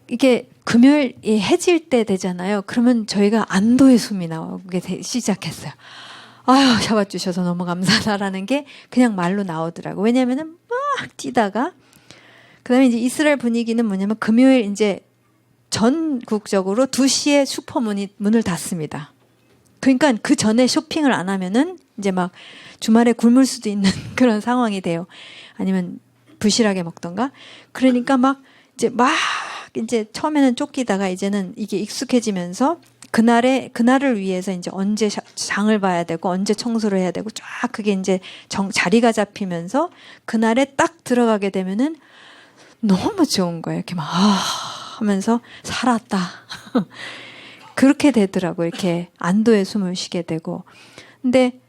이게 금요일이 해질 때 되잖아요. 그러면 저희가 안도의 숨이 나오게 시작했어요. 아유, 샤밧 주셔서 너무 감사하다라는 게 그냥 말로 나오더라고요. 왜냐면은 막 뛰다가 그다음에 이제 이스라엘 분위기는 뭐냐면 금요일 이제 전국적으로 2시에 문을 닫습니다. 그러니까 그 전에 쇼핑을 안 하면은 이제 막 주말에 굶을 수도 있는 그런 상황이 돼요. 아니면 부실하게 먹던가. 그러니까 막 이제 처음에는 쫓기다가 이제는 이게 익숙해지면서 그날을 위해서 이제 언제 장을 봐야 되고 언제 청소를 해야 되고 쫙 그게 이제 자리가 잡히면서 그날에 딱 들어가게 되면은 너무 좋은 거예요. 이렇게 막 하면서 살았다. 그렇게 되더라고요. 이렇게 안도의 숨을 쉬게 되고. 근데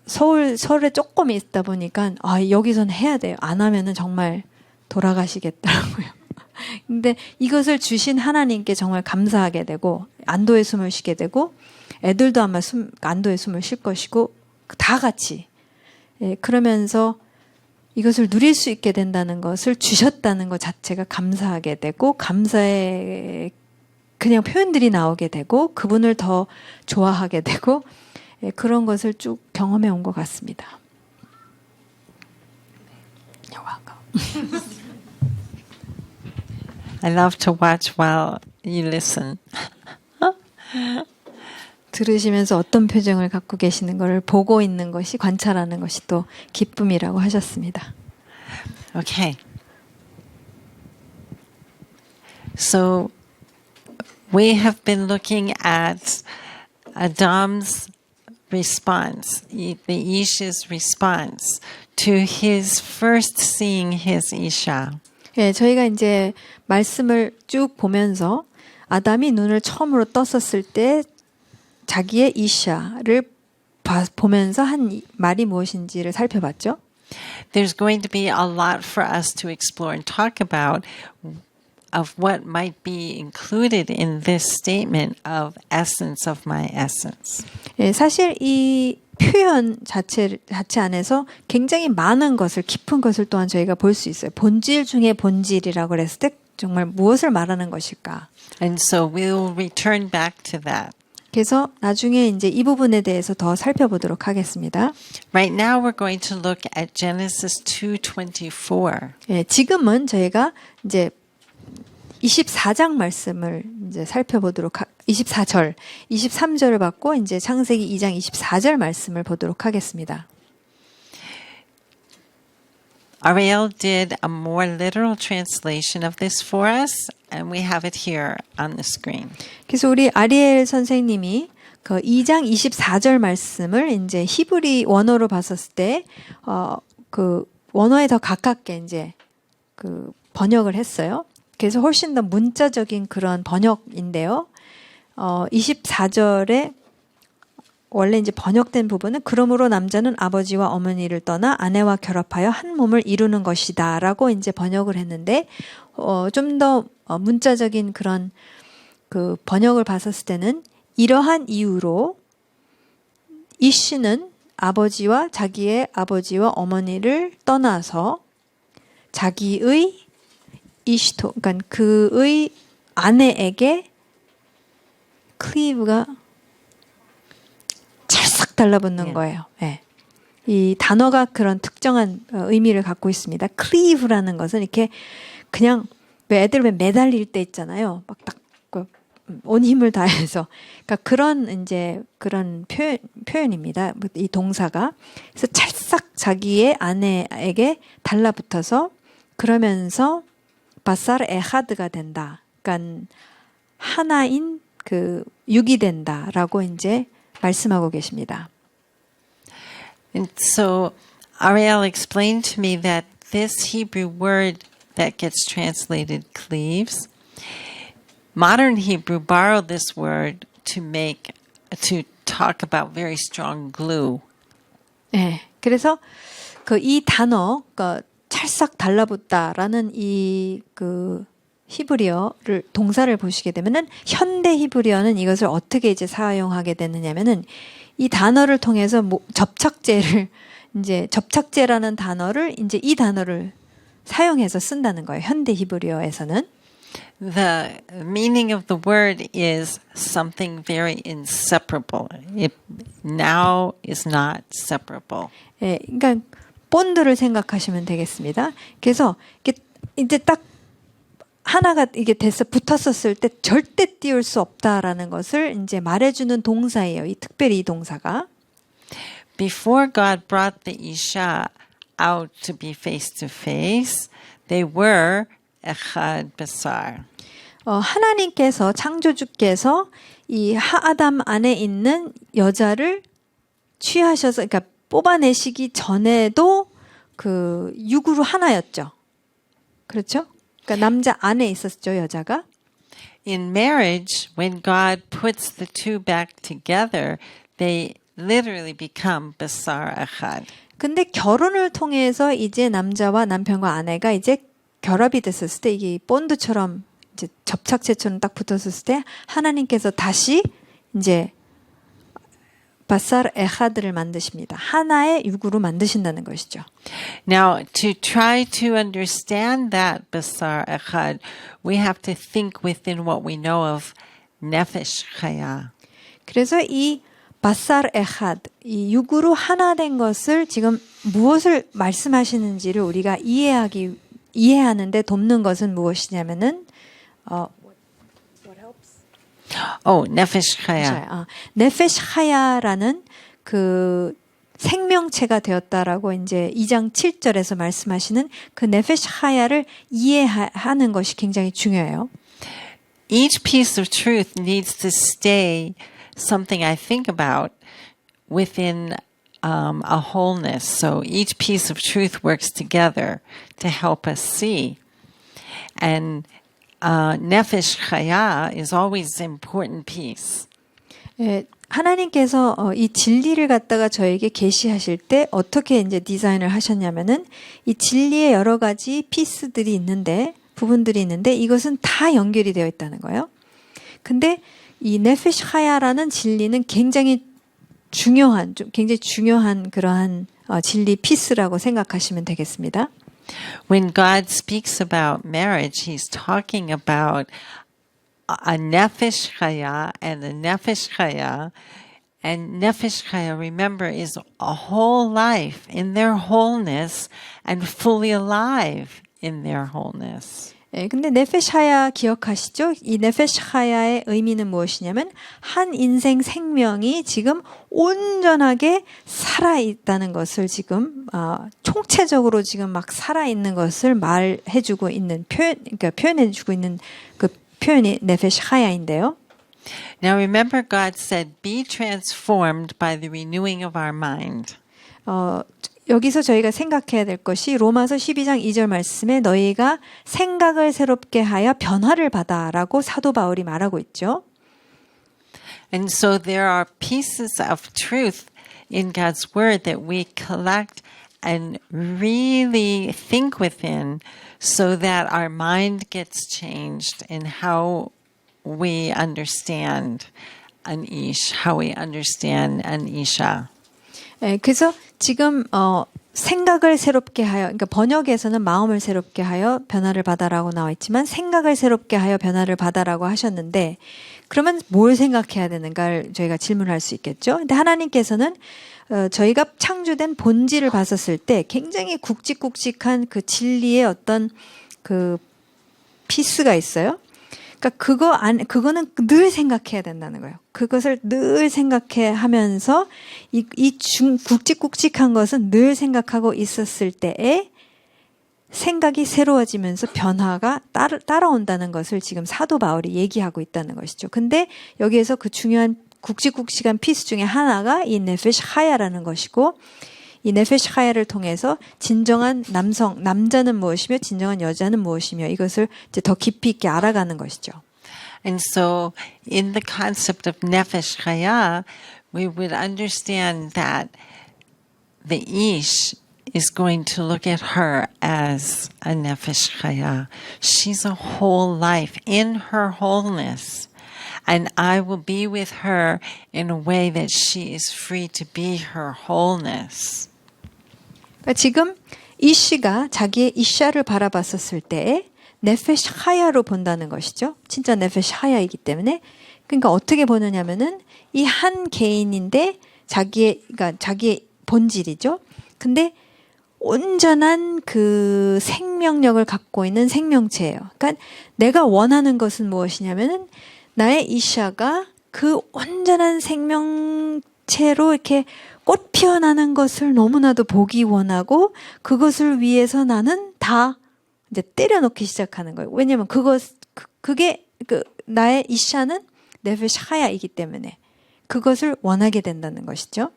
서울에 조금 있다 보니까 여기선 해야 돼요. 안 하면은 정말 돌아가시겠더라고요. 근데 이것을 주신 하나님께 정말 감사하게 되고 안도의 숨을 쉬게 되고 애들도 아마 안도의 숨을 쉴 것이고 다 같이 그러면서 이것을 누릴 수 있게 된다는 것을 주셨다는 것 자체가 감사하게 되고 감사의 그냥 표현들이 나오게 되고 그분을 더 좋아하게 되고 그런 것을 쭉 경험해 온 것 같습니다.
I love to watch while you listen.
들으시면서 어떤 표정을 갖고 계시는 것을 보고 있는 것이 관찰하는 것이 또 기쁨이라고 하셨습니다.
Okay. So we have been looking at Adam's response, the Isha's response to his first seeing his Isha.
예, 저희가 이제 말씀을 쭉 보면서 아담이 눈을 처음으로 떴었을 때 자기의 이샤를 보면서 한 말이 무엇인지를 살펴봤죠.
There's going to be a lot for us to explore and talk about of what might be included in this statement of essence of my essence.
예, 사실 이 표현 자체 안에서 굉장히 많은 것을 깊은 것을 또한 저희가 볼 수 있어요. 본질 중에 본질이라고 그랬을 때 정말 무엇을 말하는 것일까?
And so we'll return back to that.
그래서 나중에 이제 이 부분에 대해서 더 살펴보도록 하겠습니다.
Right now we're going to look at Genesis 2:24.
예, 지금은 저희가 이제 24장 말씀을 이제 살펴보도록 24절, 23절을 받고 이제 창세기 2장 24절 말씀을 보도록 하겠습니다.
Ariel did a more literal translation of this for us, and we have it here on the screen.
그래서 우리 아리엘 선생님이 그 2장 24절 말씀을 이제 히브리 원어로 봤었을 때, 그 원어에 더 가깝게 이제 그 번역을 했어요. 그래서 훨씬 더 문자적인 그런 번역인데요. 24절에 원래 이제 번역된 부분은 그러므로 남자는 아버지와 어머니를 떠나 아내와 결합하여 한 몸을 이루는 것이다라고 이제 번역을 했는데 좀 더 문자적인 그런 그 번역을 봤었을 때는 이러한 이유로 이씨는 자기의 아버지와 어머니를 떠나서 자기의 이시토, 그러니까 그의 아내에게 클리브가 찰싹 달라붙는 거예요. 네. 이 단어가 그런 특정한 의미를 갖고 있습니다. 클리브라는 것은 이렇게 그냥 왜 애들 왜 매달릴 때 있잖아요. 막 딱 온 힘을 다해서. 그러니까 그런 표현입니다. 이 동사가. 그래서 찰싹 자기의 아내에게 달라붙어서 그러면서 바사르 에하드가 된다. 그러니까 하나인 그 육이 된다라고 이제 말씀하고 계십니다.
And so Ariel explained to me that this Hebrew word that gets translated cleaves, modern Hebrew borrowed this word to talk about very strong glue.
네, 그래서 그 이 단어, 그러니까 찰싹 달라붙다라는 이 그 히브리어를 동사를 보시게 되면은 현대 히브리어는 이것을 어떻게 이제 사용하게 되느냐면은 이 단어를 통해서 접착제라는 단어를 이제 이 단어를 사용해서 쓴다는 거예요. 현대 히브리어에서는.
The meaning of the word is something very inseparable. It now is not separable.
예, 그러니까 본드를 생각하시면 되겠습니다. 그래서 이제 딱 하나가 이게 돼서 붙었었을 때 절대 띄울 수 없다라는 것을 이제 말해주는 동사예요. 특별히 이 동사가.
Before God brought the Isha out to be face to face, they were echad basar.
하나님께서 창조주께서 이 하아담 안에 있는 여자를 취하셔서 그러니까 뽑아내시기 전에도 그 육으로 하나였죠. 그렇죠? 그러니까 남자 안에 있었죠, 여자가.
In marriage, when God puts the two back together, they literally become basar echad.
근데 결혼을 통해서 이제 남자와 남편과 아내가 이제 결합이 됐었을 때 이게 본드처럼 이제 접착제처럼 딱 붙었을 때 하나님께서 다시 이제 바사르 에하드를 만드십니다. 하나의 육으로 만드신다는 것이죠.
Now, to try to understand that basar echad, we have to think within what we know of nefesh chaya.
그래서 이 바사르 에하드, 이 육으로 하나 된 것을 지금 무엇을 말씀하시는지를 우리가 이해하는데 돕는 것은 무엇이냐면은
Nefesh chaya.
네페시 하야라는 그 생명체가 되었다라고 이제 2장 7절에서 말씀하시는 그 네페시 하야를 이해하는 것이 굉장히 중요해요.
Each piece of truth needs to stay something I think about within a wholeness. So each piece of truth works together to help us see. And nefesh chaya is always an important piece.
예, 하나님께서 이 진리를 갖다가 저에게 계시하실 때 어떻게 이제 디자인을 하셨냐면은 이 진리의 여러 가지 피스들이 있는데 부분들이 있는데 이것은 다 연결이 되어 있다는 거예요. 근데 이 네페시 하야라는 진리는 굉장히 중요한 그러한 진리 피스라고 생각하시면 되겠습니다.
When God speaks about marriage, He's talking about a nefesh chaya and a nefesh chaya. And nefesh chaya, remember, is a whole life in their wholeness and fully alive in their wholeness.
예, 근데 네페시 하야 기억하시죠? 이 네페시 하야의 의미는 무엇이냐면 한 인생 생명이 지금 온전하게 살아있다는 것을 지금 총체적으로 지금 막 살아있는 것을 말해주고 있는 그러니까 표현해주고 있는 그 표현이 네페시 하야인데요.
Now remember, God said, "Be transformed by the renewing of our mind."
여기서 저희가 생각해야 될 것이 로마서 12장 2절 말씀에 너희가 생각을 새롭게 하여 변화를 받아라고 사도 바울이 말하고 있죠.
And so there are pieces of truth in God's word that we collect and really think within so that our mind gets changed in how we understand an ish, how we understand an isha.
네, 그래서 지금 생각을 새롭게 하여, 그러니까 번역에서는 마음을 새롭게 하여 변화를 받아라고 나와 있지만 생각을 새롭게 하여 변화를 받아라고 하셨는데 그러면 뭘 생각해야 되는가를 저희가 질문할 수 있겠죠. 근데 하나님께서는 저희가 창조된 본질을 봤었을 때 굉장히 굵직굵직한 그 진리의 어떤 그 피스가 있어요. 그러니까 그거는 늘 생각해야 된다는 거예요. 그것을 늘 생각해 하면서 굵직굵직한 것은 늘 생각하고 있었을 때에 생각이 새로워지면서 변화가 따라온다는 것을 지금 사도 바울이 얘기하고 있다는 것이죠. 근데 여기에서 그 중요한 굵직굵직한 피스 중에 하나가 이 네페시 하야라는 것이고 이 네페시 하야를 통해서 진정한 남자는 무엇이며 진정한 여자는 무엇이며 이것을 이제 더 깊이 있게 알아가는 것이죠.
And so, in the concept of nefesh chaya, we would understand that the ish is going to look at her as a nefesh chaya. She's a whole life in her wholeness. And I will be with her in a way that she is free to be her wholeness.
그러니까 지금 이씨가 자기의 이샤를 바라봤었을 때에 네페시 하야로 본다는 것이죠. 진짜 네페시 하야이기 때문에. 그러니까 어떻게 보느냐면은 이 한 개인인데 그러니까 자기의 본질이죠. 근데 온전한 그 생명력을 갖고 있는 생명체예요. 그러니까 내가 원하는 것은 무엇이냐면은 나의 이샤가 그 온전한 생명체로 이렇게 꽃 피어나는 것을 너무나도 보기 원하고 그것을 위해서 나는 다 이제 때려놓기 시작하는 거예요. 왜냐면 그게 나의 이샤는 네페시 하야이기 때문에 그것을 원하게 된다는 것이죠.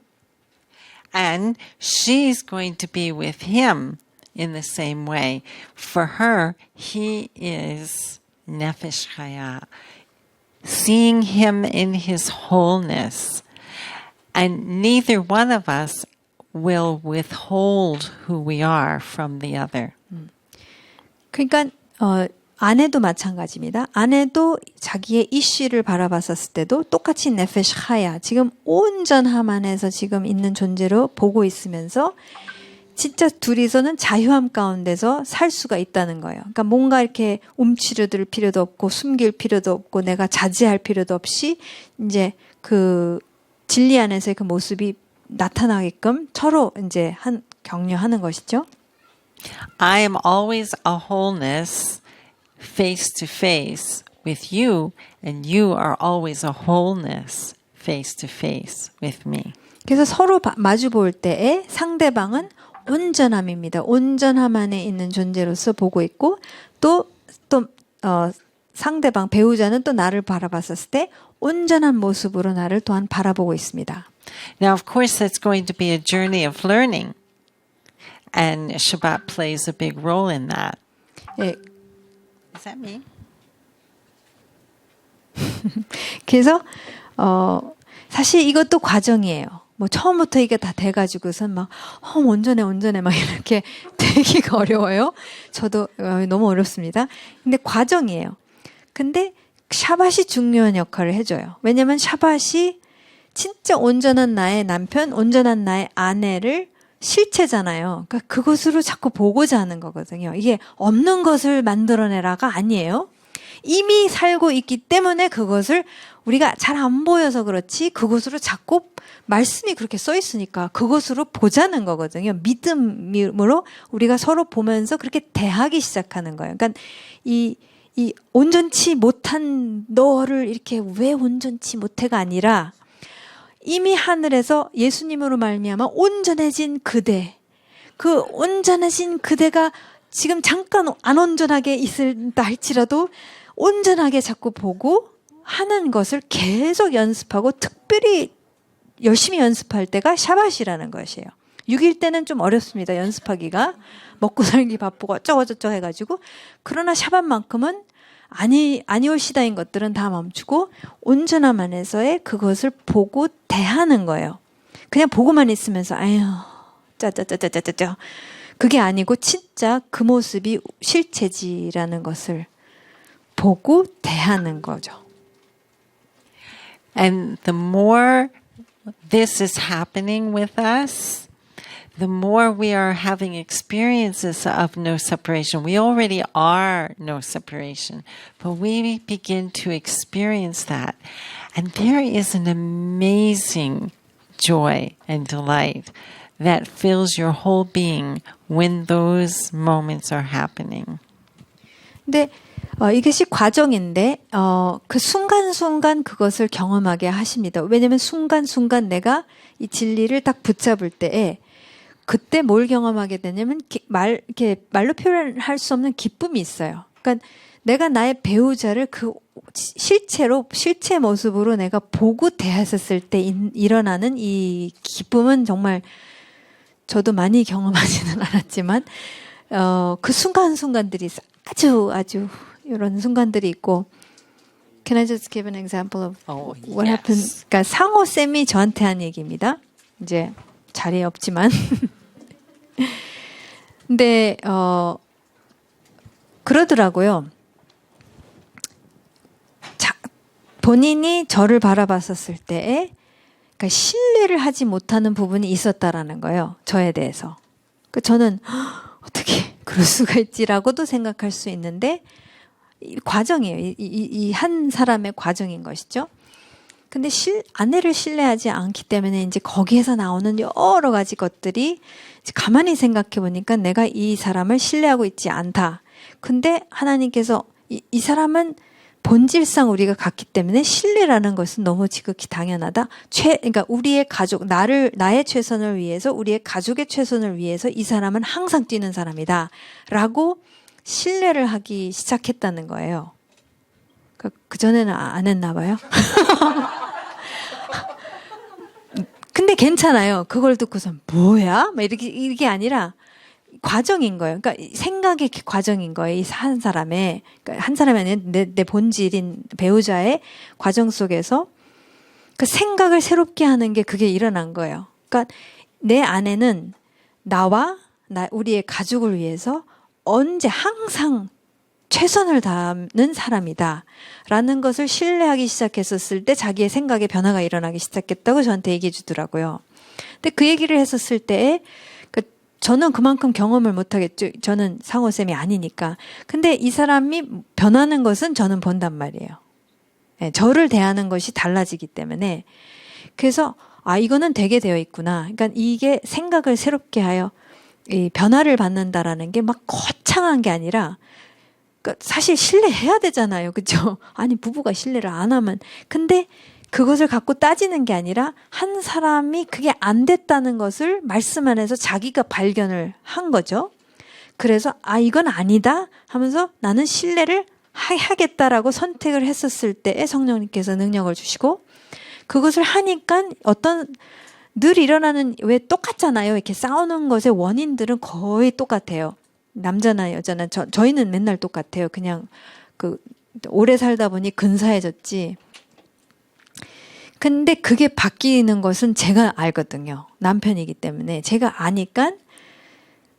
And she's going to be with him in the same way. For her, he is nefesh chaya, seeing him in his wholeness. And neither one of us will withhold who we are from the other.
그러니까 아내도 마찬가지입니다. 아내도 자기의 이씨를 바라봤었을 때도 똑같이 네페시 하야, 지금 온전함 안에서 지금 있는 존재로 보고 있으면서 진짜 둘이서는 자유함 가운데서 살 수가 있다는 거예요. 그러니까 뭔가 이렇게 움츠려들 필요도 없고 숨길 필요도 없고 내가 자제할 필요도 없이 이제 그 진리 안에서의 그 모습이 나타나게끔 서로 이제 격려하는 것이죠.
I am always a wholeness face to face with you, and you are always a wholeness face to face with me.
그래서 서로 마주 볼 때에 상대방은 온전함입니다. 온전함 안에 있는 존재로서 보고 있고 또 상대방 배우자는 또 나를 바라봤을 때 온전한 모습으로 나를 또한 바라보고 있습니다.
Now, of course, that's going to be a journey of learning, and Shabbat plays a big role in that.
예,
Is that me?
그래서 사실 이것도 과정이에요. 뭐 처음부터 이게 다 돼가지고선 막 온전해 막 이렇게 되기가 어려워요. 저도 너무 어렵습니다. 근데 과정이에요. 근데 샤밧이 중요한 역할을 해줘요. 왜냐하면 샤밧이 진짜 온전한 나의 남편, 온전한 나의 아내를 실체잖아요. 그러니까 그것으로 자꾸 보고자 하는 거거든요. 이게 없는 것을 만들어내라가 아니에요. 이미 살고 있기 때문에 그것을 우리가 잘 안 보여서 그렇지 그것으로 자꾸 말씀이 그렇게 써 있으니까 그것으로 보자는 거거든요. 믿음으로 우리가 서로 보면서 그렇게 대하기 시작하는 거예요. 그러니까 이 온전치 못한 너를 이렇게 왜 온전치 못해가 아니라 이미 하늘에서 예수님으로 말미암아 온전해진 그대, 그 온전해진 그대가 지금 잠깐 안 온전하게 있을다 할지라도 온전하게 자꾸 보고 하는 것을 계속 연습하고 특별히 열심히 연습할 때가 샤밧이라는 것이에요. 6일 때는 좀 어렵습니다. 연습하기가 먹고 살기 바쁘고 어쩌고저쩌고 해가지고 그러나 샤밧만큼은 아니올시다인 것들은 다 멈추고 온전함 안에서의 그것을 보고 대하는 거예요. 그냥 보고만 있으면서 아유 짜짜짜짜짜짜 그게 아니고 진짜 그 모습이 실체지라는 것을 보고 대하는 거죠.
And the more this is happening with us, the more we are having experiences of no separation. We already are no separation, but we begin to experience that. And there is an amazing joy and delight that fills your whole being when those moments are happening.
근데 이것이 과정인데 그 순간순간 그것을 경험하게 하십니다. 왜냐하면 순간순간 내가 이 진리를 딱 붙잡을 때에 그때 뭘 경험하게 되냐면 이렇게 말로 표현할 수 없는 기쁨이 있어요. 그러니까 내가 나의 배우자를 그 실체 모습으로 내가 보고 대했었을 때 일어나는 이 기쁨은 정말 저도 많이 경험하지는 않았지만 그 순간순간들이 아주 이런 순간들이 있고 Can I just give an example of what happened? 그러니까 상호 쌤이 저한테 한 얘기입니다. 이제 자리에 없지만 근데 그러더라고요. 본인이 저를 바라봤었을 때에 그러니까 신뢰를 하지 못하는 부분이 있었다라는 거예요. 저에 대해서. 그러니까 저는 어떻게 그럴 수가 있지라고도 생각할 수 있는데 이 과정이에요. 이 한 사람의 과정인 것이죠. 근데 아내를 신뢰하지 않기 때문에 이제 거기에서 나오는 여러 가지 것들이 이제 가만히 생각해 보니까 내가 이 사람을 신뢰하고 있지 않다. 근데 하나님께서 이 사람은 본질상 우리가 같기 때문에 신뢰라는 것은 너무 지극히 당연하다. 그러니까 우리의 가족, 나의 최선을 위해서, 우리의 가족의 최선을 위해서 이 사람은 항상 뛰는 사람이다. 라고 신뢰를 하기 시작했다는 거예요. 그전에는 안 했나 봐요. 근데 괜찮아요. 그걸 듣고서 뭐야? 막 이게 아니라 과정인 거예요. 그러니까 생각의 과정인 거예요. 이 한 사람의, 그러니까 한 사람이 아니라 내 본질인 배우자의 과정 속에서 그 생각을 새롭게 하는 게 그게 일어난 거예요. 그러니까 내 아내는 우리의 가족을 위해서 언제 항상 최선을 다하는 사람이다. 라는 것을 신뢰하기 시작했었을 때 자기의 생각의 변화가 일어나기 시작했다고 저한테 얘기해 주더라고요. 근데 그 얘기를 했었을 때 저는 그만큼 경험을 못하겠죠. 저는 상호쌤이 아니니까. 근데 이 사람이 변하는 것은 저는 본단 말이에요. 네, 저를 대하는 것이 달라지기 때문에. 그래서 이거는 되게 되어 있구나. 그러니까 이게 생각을 새롭게 하여 이 변화를 받는다라는 게 막 거창한 게 아니라 그러니까 사실 신뢰해야 되잖아요. 그렇죠? 아니 부부가 신뢰를 안 하면. 근데 그것을 갖고 따지는 게 아니라 한 사람이 그게 안 됐다는 것을 말씀 안에서 자기가 발견을 한 거죠. 그래서 이건 아니다 하면서 나는 신뢰를 하겠다라고 선택을 했었을 때에 성령님께서 능력을 주시고 그것을 하니까 늘 일어나는 왜 똑같잖아요. 이렇게 싸우는 것의 원인들은 거의 똑같아요. 남자나 여자나 저희는 맨날 똑같아요. 그냥 오래 살다 보니 근사해졌지. 근데 그게 바뀌는 것은 제가 알거든요. 남편이기 때문에 제가 아니까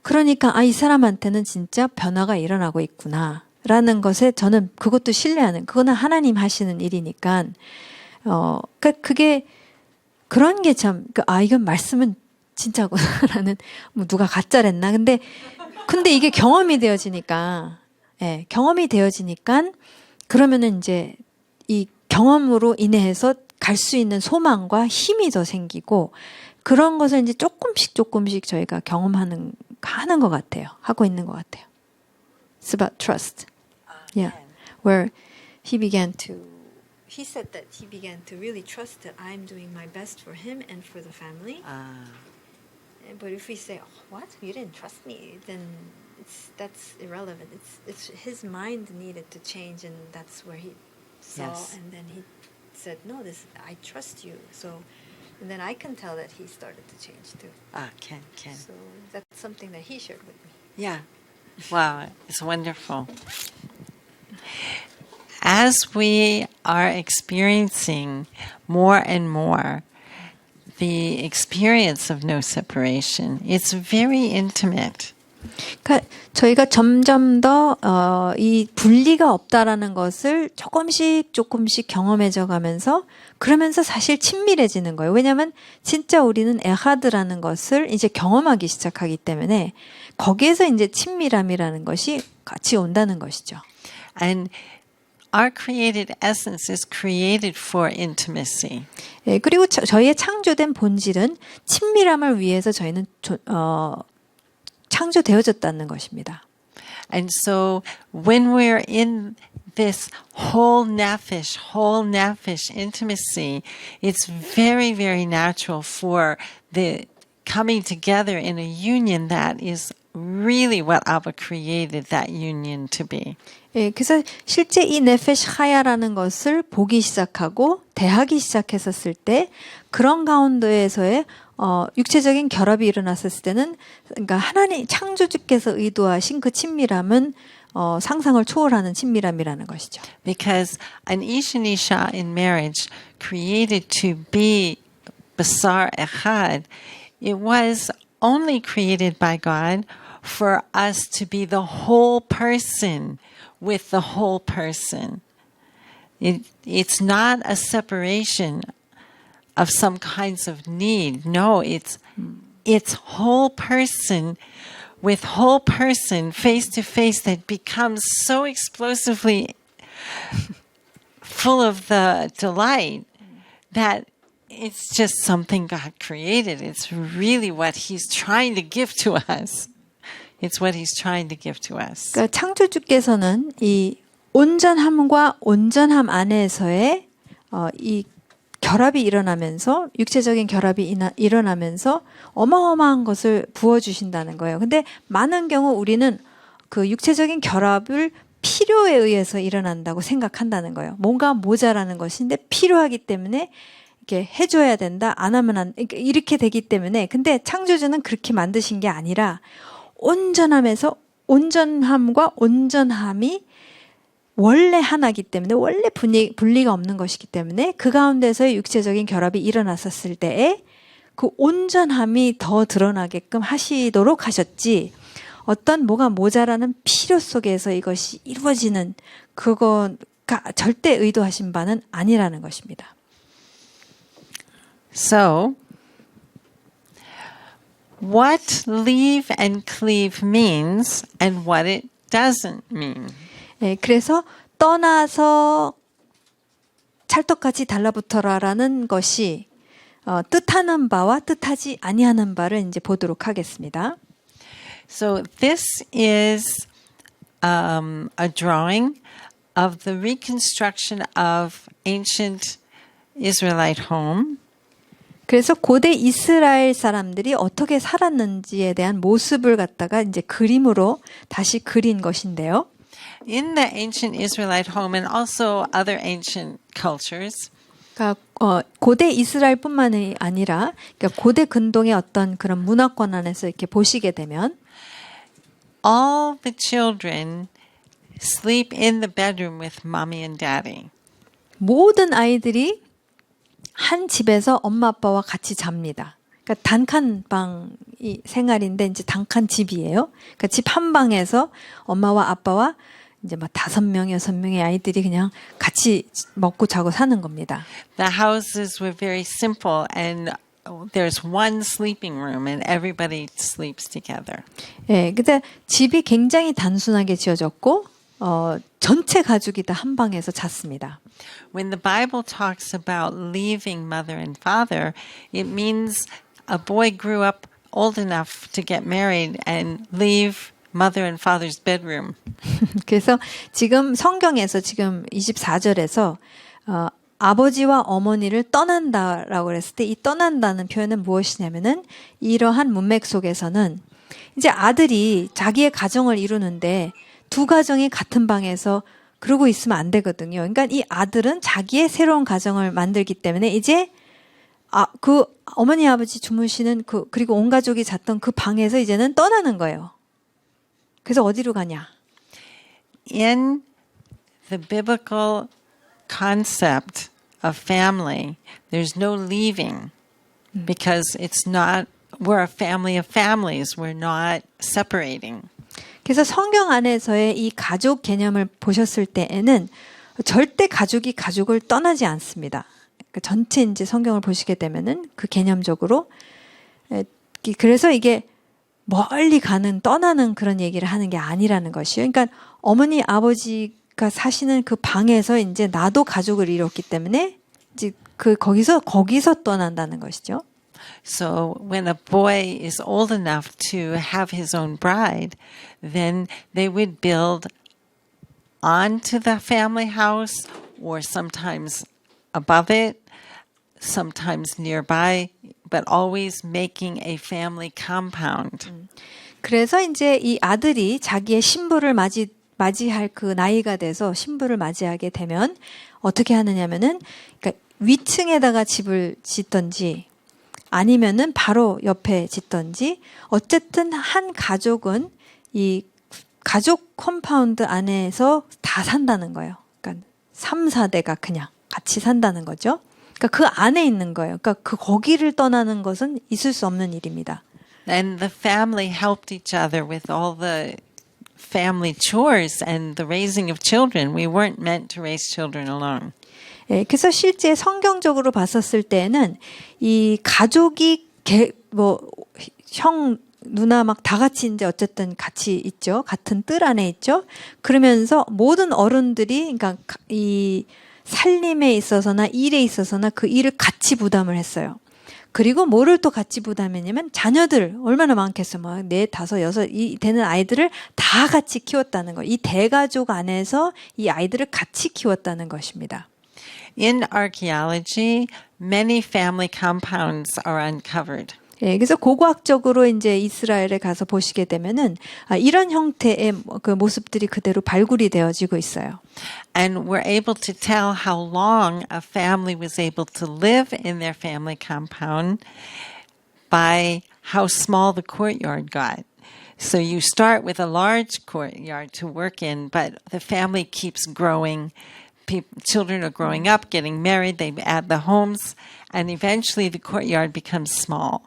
그러니까 이 사람한테는 진짜 변화가 일어나고 있구나 라는 것에 저는 그것도 신뢰하는 그거는 하나님 하시는 일이니까 그러니까 그게 그런 게 참 이건 말씀은 진짜구나라는 뭐 누가 가짜랬나 근데 이게 경험이 되어지니까 경험이 되어지니까 그러면은 이제 이 경험으로 인해서 갈 수 있는 소망과 힘이 더 생기고 그런 것을 이제 조금씩 저희가 하는 것 같아요. 하고 있는 것 같아요. It's about trust. Yeah. Where he said that he began to really trust that I'm doing my best for him and for the family. But if we say, what? You didn't trust me, then that's irrelevant. It's his mind needed to change and that's where he saw and then he said, no, I trust you. So, and then I can tell that he started to change too.
Can.
So that's something that he shared with me.
Yeah. Wow, it's wonderful. As we are experiencing more and more the experience of no separation, it's very intimate.
그러니까 저희가 점점 더 이 분리가 없다라는 것을 조금씩 경험해져 가면서 그러면서 사실 친밀해지는 거예요. 왜냐하면 진짜 우리는 에하드라는 것을 이제 경험하기 시작하기 때문에 거기에서 이제 친밀함이라는 것이 같이 온다는 것이죠.
And our created essence is created for intimacy.
예, 그리고 저희의 창조된 본질은 친밀함을 위해서 저희는 창조되어졌다는 것입니다.
And so when we're in this whole nefesh intimacy, it's very, very natural for the coming together in a union that is really what Abba created that union to be.
예, 그래서 실제 이 네페시 하야라는 것을 보기 시작하고 대하기 시작했었을 때 그런 가운데에서의 육체적인 결합이 일어났을 때는 그러니까 하나님 창조주께서 의도하신 그 친밀함은 상상을 초월하는 친밀함이라는 것이죠.
Because an ish and isha in marriage created to be basar echad, it was only created by God for us to be the whole person with the whole person. It's not a separation of some kinds of need. No, it's whole person with whole person face to face that becomes so explosively full of the delight that it's just something God created. It's really what He's trying to give to us. It's what He's trying to give to us.
그러니까 창조주께서는 이 온전함과 온전함 안에서의 이 결합이 일어나면서 육체적인 결합이 일어나면서 어마어마한 것을 부어주신다는 거예요. 근데 많은 경우 우리는 그 육체적인 결합을 필요에 의해서 일어난다고 생각한다는 거예요. 뭔가 모자라는 것인데 필요하기 때문에 이렇게 해줘야 된다. 안 하면 이렇게 되기 때문에. 근데 창조주는 그렇게 만드신 게 아니라 온전함에서 온전함과 온전함이 원래 하나이기 때문에 원래 분리가 없는 것이기 때문에 그 가운데서의 육체적인 결합이 일어났었을 때에 그 온전함이 더 드러나게끔 하시도록 하셨지 어떤 뭐가 모자라는 필요 속에서 이것이 이루어지는 그거가 절대 의도하신 바는 아니라는 것입니다.
So, what leave and cleave means and what it doesn't mean.
네, 그래서 떠나서 찰떡같이 달라붙어라라는 것이 뜻하는 바와 뜻하지 아니하는 바를 이제 보도록 하겠습니다.
So this is a drawing of the reconstruction of ancient Israelite home.
그래서 고대 이스라엘 사람들이 어떻게 살았는지에 대한 모습을 갖다가 이제 그림으로 다시 그린 것인데요.
In the ancient Israelite home and also other ancient cultures,
그러니까 고대 이스라엘뿐만이 아니라 그러니까 고대 근동의 어떤 그런 문화권 안에서 이렇게 보시게 되면
all the children sleep in the bedroom with mommy and daddy.
모든 아이들이 한 집에서 엄마 아빠와 같이 잡니다. 그러니까 단칸방이 생활인데 이제 단칸 집이에요. 그러니까 집 한 방에서 엄마와 아빠와 이제 막 5명, 6명의 아이들이 그냥 같이 먹고 자고 사는 겁니다.
The houses were very simple and there's one sleeping room and everybody sleeps together.
예, 근데 집이 굉장히 단순하게 지어졌고 전체 가족이 다 한 방에서 잤습니다.
When the Bible talks about leaving mother and father, it means a boy grew up old enough to get married and leave mother and father's bedroom.
그래서 지금 성경에서 지금 24절에서 아버지와 어머니를 떠난다라고 그랬을 때 이 떠난다는 표현은 무엇이냐면은 이러한 문맥 속에서는 이제 아들이 자기의 가정을 이루는데 두 가정이 같은 방에서 그러고 있으면 안 되거든요. 그러니까 이 아들은 자기의 새로운 가정을 만들기 때문에 이제 그 어머니 아버지 주무시는 그리고 온 가족이 잤던 그 방에서 이제는 떠나는 거예요. 그래서 어디로 가냐?
In the biblical concept of family, there's no leaving because we're a family of families. We're not separating.
그래서 성경 안에서의 이 가족 개념을 보셨을 때에는 절대 가족이 가족을 떠나지 않습니다. 그러니까 전체 이제 성경을 보시게 되면은 그 개념적으로 그래서 이게 멀리 가는 떠나는 그런 얘기를 하는 게 아니라는 것이에요. 그러니까 어머니 아버지가 사시는 그 방에서 이제 나도 가족을 이뤘기 때문에 이제 거기서 떠난다는 것이죠.
So when a boy is old enough to have his own bride, then they would build onto the family house or sometimes above it, sometimes nearby, but always making a family compound.
그래서 이제 이 아들이 자기의 신부를 맞이할 그 나이가 돼서 신부를 맞이하게 되면 어떻게 하느냐면은 그러니까 위층에다가 집을 짓든지 아니면은 바로 옆에 짓던지 어쨌든 한 가족은 이 가족 컴파운드 안에서 다 산다는 거예요. 그러니까 3, 4대가 그냥 같이 산다는 거죠. 그러니까 그 안에 있는 거예요. 그러니까 그 거기를 떠나는 것은 있을 수 없는 일입니다.
And the family helped each other with all the family chores and the raising of children. We weren't meant to raise children alone.
예, 그래서 실제 성경적으로 봤었을 때는 이 가족이 형, 누나 막 다 같이 이제 어쨌든 같이 있죠. 같은 뜰 안에 있죠. 그러면서 모든 어른들이 그러니까 이 살림에 있어서나 일에 있어서나 그 일을 같이 부담을 했어요. 그리고 뭐를 또 같이 부담했냐면 자녀들 얼마나 많겠어. 막 4, 5, 6 이 되는 아이들을 다 같이 키웠다는 거. 이 대가족 안에서 이 아이들을 같이 키웠다는 것입니다.
In archaeology, many family compounds are uncovered.
예, 그래서 고고학적으로 이제 이스라엘에 가서 보시게 되면은 이런 형태의 그 모습들이 그대로 발굴이 되어지고 있어요.
And we're able to tell how long a family was able to live in their family compound by how small the courtyard got. So you start with a large courtyard to work in, but the family keeps growing. Children are growing up, getting married, they add the homes, and eventually the courtyard becomes small.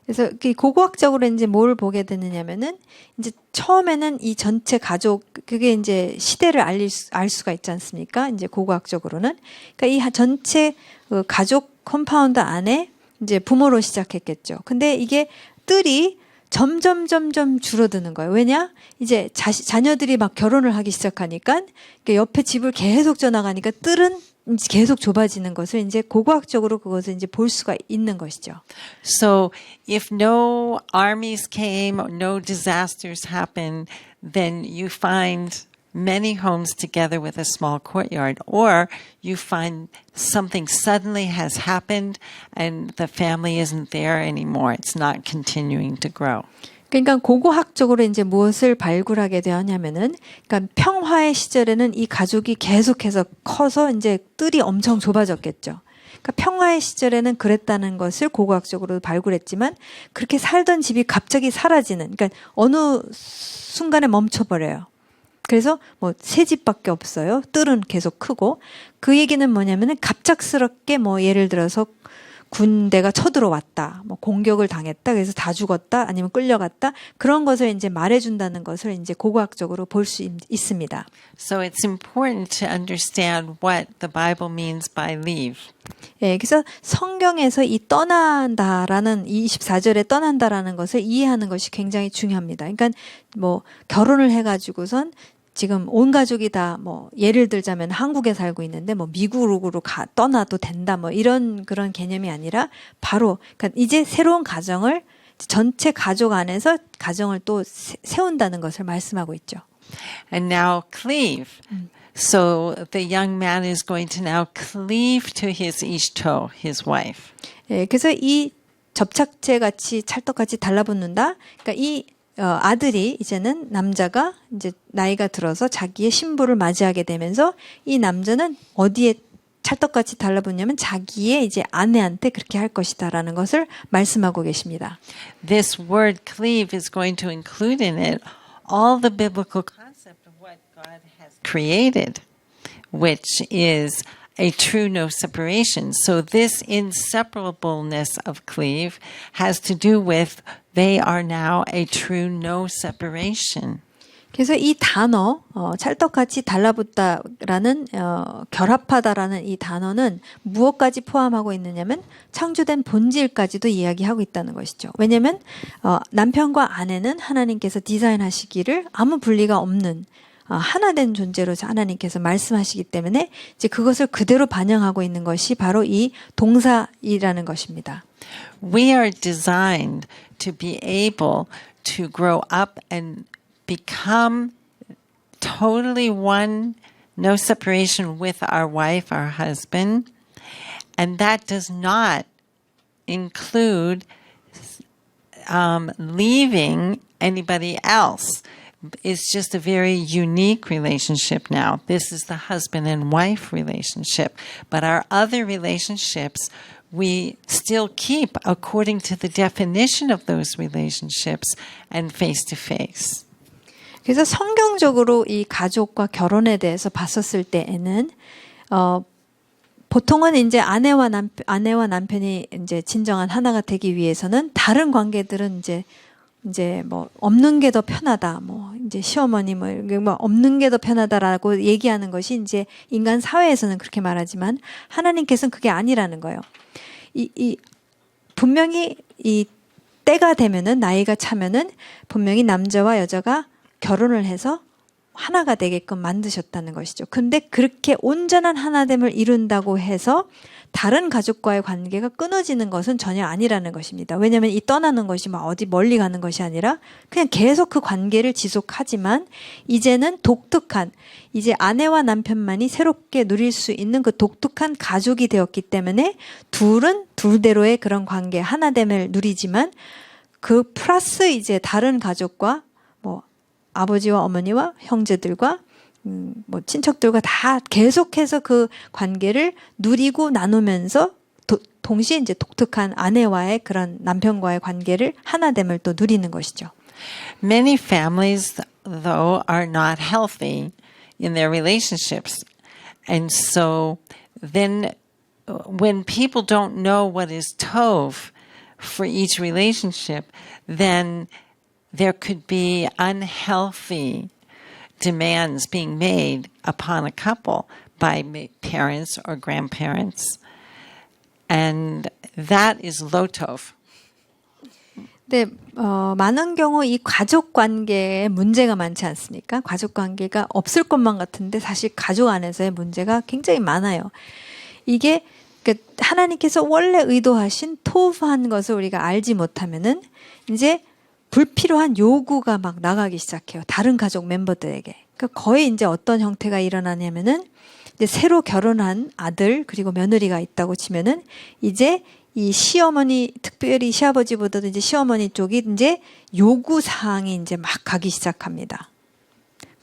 그래서 고고학적으로 이제 뭘 보게 되느냐면은 이제 처음에는 이 전체 가족 그게 이제 시대를 알 수가 있지 않습니까? 이제 고고학적으로는 그러니까 이 전체 가족 컴파운드 안에 이제 부모로 시작했겠죠. 근데 이게 뜰이 점점 줄어드는 거예요. 왜냐? 이제 자녀들이 막 결혼을 하기 시작하니까 옆에 집을 계속 져나가니까 뜰은 계속 좁아지는 것을 이제 고고학적으로 그것을 이제 볼 수가 있는 것이죠.
So if no armies came, no disasters happened, then you find many homes together with a small courtyard, or you find something suddenly has happened and the family isn't there anymore. It's not continuing to grow.
그러니까 고고학적으로 이제 무엇을 발굴하게 되었냐면은, 그러니까 평화의 시절에는 이 가족이 계속해서 커서 이제 뜰이 엄청 좁아졌겠죠. 그러니까 평화의 시절에는 그랬다는 것을 고고학적으로 발굴했지만, 그렇게 살던 집이 갑자기 사라지는, 그러니까 어느 순간에 멈춰버려요. 그래서 뭐 새 집밖에 없어요. 뜰은 계속 크고. 그 얘기는 뭐냐면은 갑작스럽게 뭐 예를 들어서 군대가 쳐들어왔다, 뭐 공격을 당했다, 그래서 다 죽었다, 아니면 끌려갔다, 그런 것을 이제 말해준다는 것을 이제 고고학적으로 볼 수 있습니다.
So it's important to understand what the Bible means by leave.
예, 그래서 성경에서 이 떠난다라는, 이 24절에 떠난다라는 것을 이해하는 것이 굉장히 중요합니다. 그러니까 뭐 결혼을 해가지고선 지금 온 가족이 다 뭐 예를 들자면 한국에 살고 있는데 뭐 미국으로 떠나도 된다 뭐 이런 그런 개념이 아니라 바로 그러니까 이제 새로운 가정을 전체 가족 안에서 가정을 또 세운다는 것을 말씀하고 있죠.
And now cleave. So the young man is going to now cleave to his ishto, his wife.
예, 그래서 이 접착제 같이 찰떡같이 달라붙는다. 그러니까 이 아들이 이제는 남자가 이제 나이가 들어서 자기의 신부를 맞이하게 되면서 이 남자는 어디에 찰떡같이 달라붙냐면 자기의 이제 아내한테 그렇게 할 것이다라는 것을 말씀하고 계십니다.
This word cleave is going to include in it all the biblical concept of what God has created, which is a true no separation. So this inseparableness of cleave has to do with they are now a true no separation.
그래서 이 단어 찰떡같이 달라붙다라는 결합하다라는 이 단어는 무엇까지 포함하고 있느냐면 창조된 본질까지도 이야기하고 있다는 것이죠. 왜냐하면 남편과 아내는 하나님께서 디자인하시기를 아무 분리가 없는 하나 된 존재로 하나님께서 말씀하시기 때문에 이제 그것을 그대로 반영하고 있는 것이 바로 이 동사이라는 것입니다.
We are designed to be able to grow up and become totally one, no separation with our wife, our husband. And that does not include leaving anybody else. It's just a very unique relationship now. This is the husband and wife relationship. But our other relationships, we still keep according to the definition of those relationships and face to face.
그래서 성경적으로 이 가족과 결혼에 대해서 봤었을 때에는 보통은 이제 아내와 남편이 이제 진정한 하나가 되기 위해서는 다른 관계들은 이제 뭐 없는 게 더 편하다. 뭐 이제 시어머니 뭐 없는 게 더 편하다라고 얘기하는 것이 이제 인간 사회에서는 그렇게 말하지만 하나님께서는 그게 아니라는 거예요. 분명히 이 때가 되면은 나이가 차면은 분명히 남자와 여자가 결혼을 해서 하나가 되게끔 만드셨다는 것이죠. 근데 그렇게 온전한 하나됨을 이룬다고 해서 다른 가족과의 관계가 끊어지는 것은 전혀 아니라는 것입니다. 왜냐하면 이 떠나는 것이 막 어디 멀리 가는 것이 아니라 그냥 계속 그 관계를 지속하지만 이제는 독특한 이제 아내와 남편만이 새롭게 누릴 수 있는 그 독특한 가족이 되었기 때문에 둘은 둘대로의 그런 관계 하나됨을 누리지만 그 플러스 이제 다른 가족과 뭐 아버지와 어머니와 형제들과 뭐 친척들과 다 계속해서 그 관계를 누리고 나누면서 동시에 이제 독특한 아내와의 그런 남편과의 관계를 하나됨을 또 누리는 것이죠.
Many families, though, are not healthy in their relationships. And so then when people don't know what is tov for each relationship, then there could be unhealthy demands being made upon a couple by parents or grandparents. And that is lo tov.
네, 많은 경우 이 가족 관계에 문제가 많지 않습니까? 가족 관계가 없을 것만 같은데 사실 가족 안에서의 문제가 굉장히 많아요. 이게 하나님께서 원래 의도하신 토브한 것을 우리가 알지 못하면은 이제 불필요한 요구가 막 나가기 시작해요. 다른 가족 멤버들에게. 그러니까 거의 이제 어떤 형태가 일어나냐면은 이제 새로 결혼한 아들 그리고 며느리가 있다고 치면은 이제 이 시어머니 특별히 시아버지보다도 이제 시어머니 쪽이 이제 요구 사항이 이제 막 가기 시작합니다.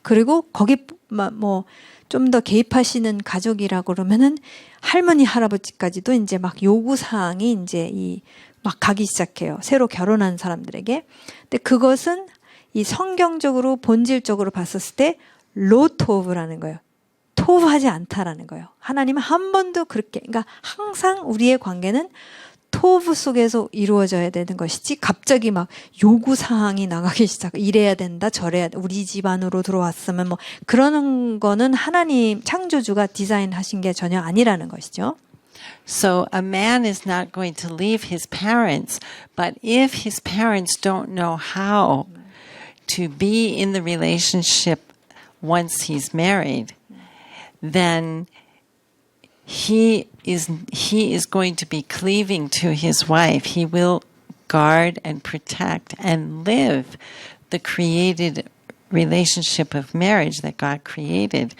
그리고 거기 뭐 좀 더 개입하시는 가족이라고 그러면은 할머니 할아버지까지도 이제 막 요구 사항이 이제 막 가기 시작해요. 새로 결혼한 사람들에게. 근데 그것은 이 성경적으로 본질적으로 봤었을 때 로토브라는 거예요. 토브하지 않다라는 거예요. 하나님은 한 번도 그렇게 그러니까 항상 우리의 관계는 토브 속에서 이루어져야 되는 것이지 갑자기 막 요구 사항이 나가기 시작. 이래야 된다, 저래야 돼. 우리 집 안으로 들어왔으면 뭐 그러는 거는 하나님 창조주가 디자인하신 게 전혀 아니라는 것이죠.
So a man is not going to leave his parents, but if his parents don't know how to be in the relationship once he's married, then he is going to be cleaving to his wife. He will guard and protect and live the created relationship of marriage that God created.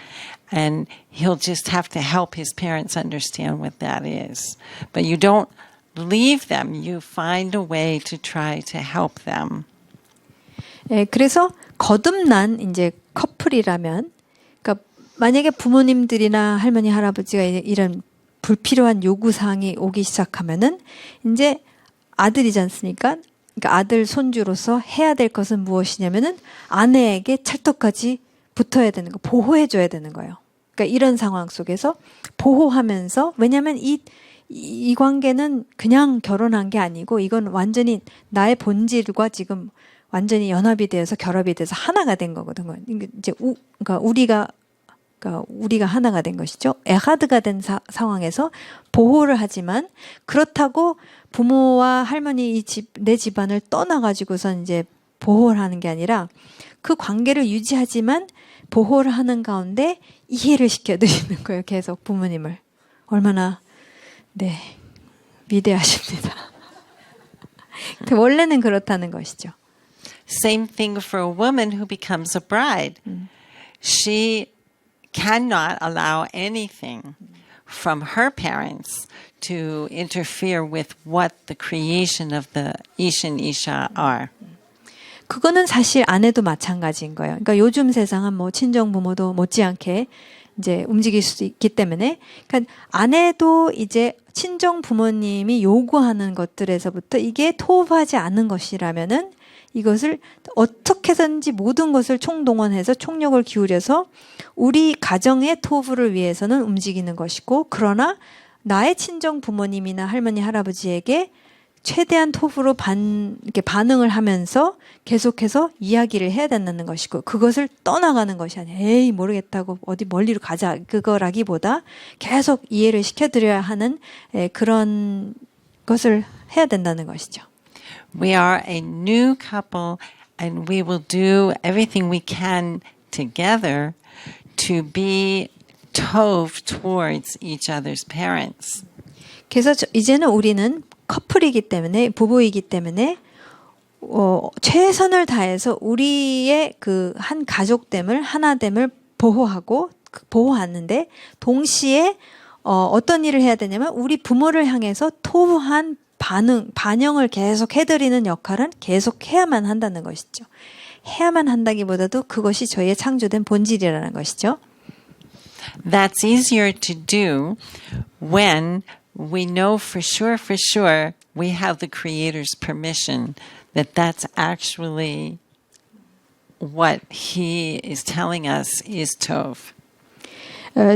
And he'll just have to help his parents understand what that is. But you don't leave them. You find a way to try to help them.
예, 그래서 거듭난 이제 커플이라면, 그러니까 만약에 부모님들이나 할머니 할아버지가 이런 불필요한 요구 사항이 오기 시작하면은 이제 아들이지 않습니까? 그러니까 아들 손주로서 해야 될 것은 무엇이냐면은 아내에게 찰떡같이 붙어야 되는 거, 보호해줘야 되는 거예요. 그러니까 이런 상황 속에서 보호하면서, 왜냐하면 이 관계는 그냥 결혼한 게 아니고 이건 완전히 나의 본질과 지금 완전히 연합이 되어서 결합이 돼서 하나가 된 거거든요. 이제 그러니까 우리가 하나가 된 것이죠. 에하드가 된 상황에서 보호를 하지만 그렇다고 부모와 할머니 내 집안을 떠나가지고선 이제 보호를 하는 게 아니라 그 관계를 유지하지만 보호를 하는 가운데 이해를 시켜드리는 거예요. 계속 부모님을. 얼마나 위대하십니다. 원래는 그렇다는 것이죠.
Same thing for a woman who becomes a bride. She cannot allow anything from her parents to interfere with what the creation of the Ish and Isha are.
그거는 사실 아내도 마찬가지인 거예요. 그러니까 요즘 세상은 뭐 친정 부모도 못지않게 이제 움직일 수도 있기 때문에, 그러니까 아내도 이제 친정 부모님이 요구하는 것들에서부터 이게 토부하지 않는 것이라면은 이것을 어떻게든지 모든 것을 총동원해서 총력을 기울여서 우리 가정의 토부를 위해서는 움직이는 것이고, 그러나 나의 친정 부모님이나 할머니 할아버지에게 최대한 토부로 이렇게 반응을 하면서 계속해서 이야기를 해야 된다는 것이고, 그것을 떠나가는 것이 아니라 에이 모르겠다고 어디 멀리로 가자 그거라기보다 계속 이해를 시켜드려야 하는 그런 것을 해야 된다는 것이죠.
We are a new couple and we will do everything we can together to be tov towards each other's parents.
그래서 이제는 우리는 커플이기 때문에, 부부이기 때문에 최선을 다해서 우리의 그 한 가족됨을, 하나됨을 보호하는데, 동시에 어떤 일을 해야 되냐면 우리 부모를 향해서 토부한 반영을 계속 해드리는 역할은 계속 해야만 한다는 것이죠. 해야만 한다기보다도 그것이 저희의 창조된 본질이라는 것이죠.
That's easier to do when we know for sure we have the Creator's permission that that's actually what He is telling us is tov.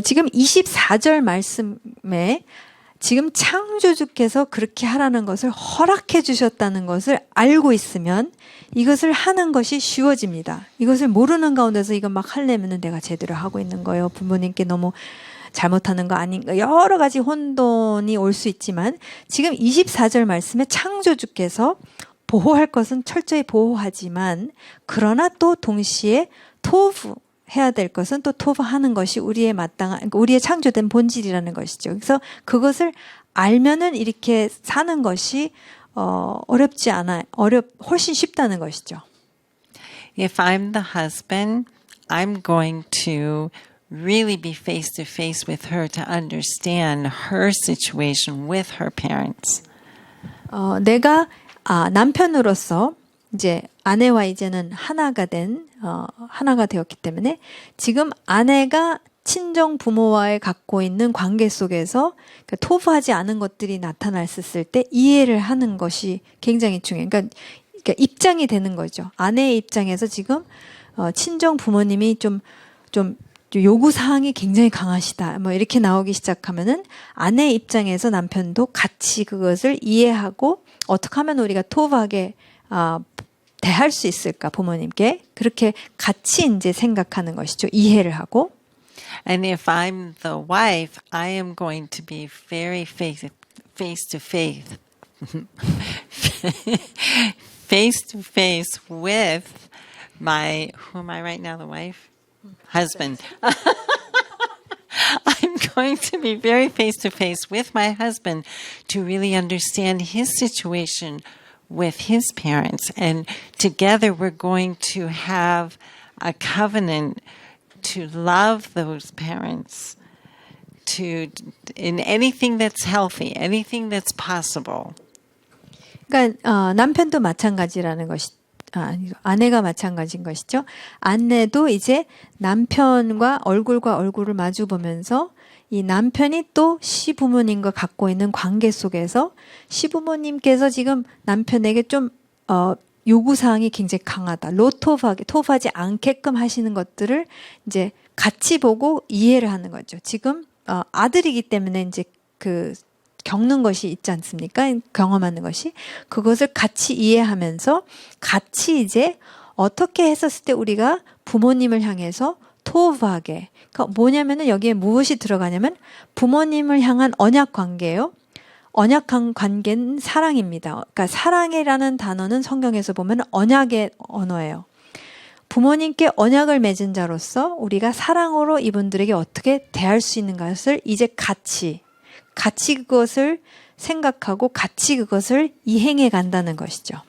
지금 24절 말씀에 지금 창조주께서 그렇게 하라는 것을 허락해 주셨다는 것을 알고 있으면 이것을 하는 것이 쉬워집니다. 이것을 모르는 가운데서 이거 막 하려면 내가 제대로 하고 있는 거예요, 부모님께 너무 잘못하는 거 아닌가, 여러 가지 혼돈이 올 수 있지만, 지금 24절 말씀에 창조주께서 보호할 것은 철저히 보호하지만, 그러나 또 동시에 토부 해야 될 것은 또 토부하는 것이 우리의 우리의 창조된 본질이라는 것이죠. 그래서 그것을 알면은 이렇게 사는 것이 어렵지 않아, 훨씬 쉽다는 것이죠.
If I'm the husband, I'm going to really be face to face with her to understand her situation with her parents.
내가 남편으로서 이제 아내와 이제는 하나가 되었기 때문에, 지금 아내가 친정 부모와의 갖고 있는 관계 속에서 토부하지 않은 것들이 나타났을 때 이해를 하는 것이 굉장히 중요해요. 그러니까 입장이 되는 거죠. 아내의 입장에서 지금 친정 부모님이 좀 요구사항이 굉장히 강하시다, 뭐 이렇게 나오기 시작하면은 아내의 입장에서 남편도 같이 그것을 이해하고 어떻게 하면 우리가 토부하게 대할 수 있을까, 부모님께 그렇게 같이 이제 생각하는 것이죠. 이해를 하고.
And if I'm the wife, I am going to be very face to face with my, who am I right now, the wife? Husband. I'm going to be very face to face with my husband to really understand his situation with his parents. And together we're going to have a covenant to love those parents, in anything that's healthy, anything that's possible.
그러니까 남편도 마찬가지라는 것이, 아내가 마찬가지인 것이죠. 아내도 이제 남편과 얼굴을 마주 보면서 이 남편이 또 시부모님과 갖고 있는 관계 속에서 시부모님께서 지금 남편에게 좀 요구사항이 굉장히 강하다, 토부하지 않게끔 하시는 것들을 이제 같이 보고 이해를 하는 거죠. 지금 아들이기 때문에 이제 겪는 것이 있지 않습니까? 경험하는 것이. 그것을 같이 이해하면서 같이 이제 어떻게 했었을 때 우리가 부모님을 향해서 토부하게. 그러니까 뭐냐면은 여기에 무엇이 들어가냐면 부모님을 향한 언약 관계예요. 언약한 관계는 사랑입니다. 그러니까 사랑이라는 단어는 성경에서 보면 언약의 언어예요. 부모님께 언약을 맺은 자로서 우리가 사랑으로 이분들에게 어떻게 대할 수 있는 것을 이제 같이 그것을 생각하고 같이 그것을 이행해 간다는 것이죠.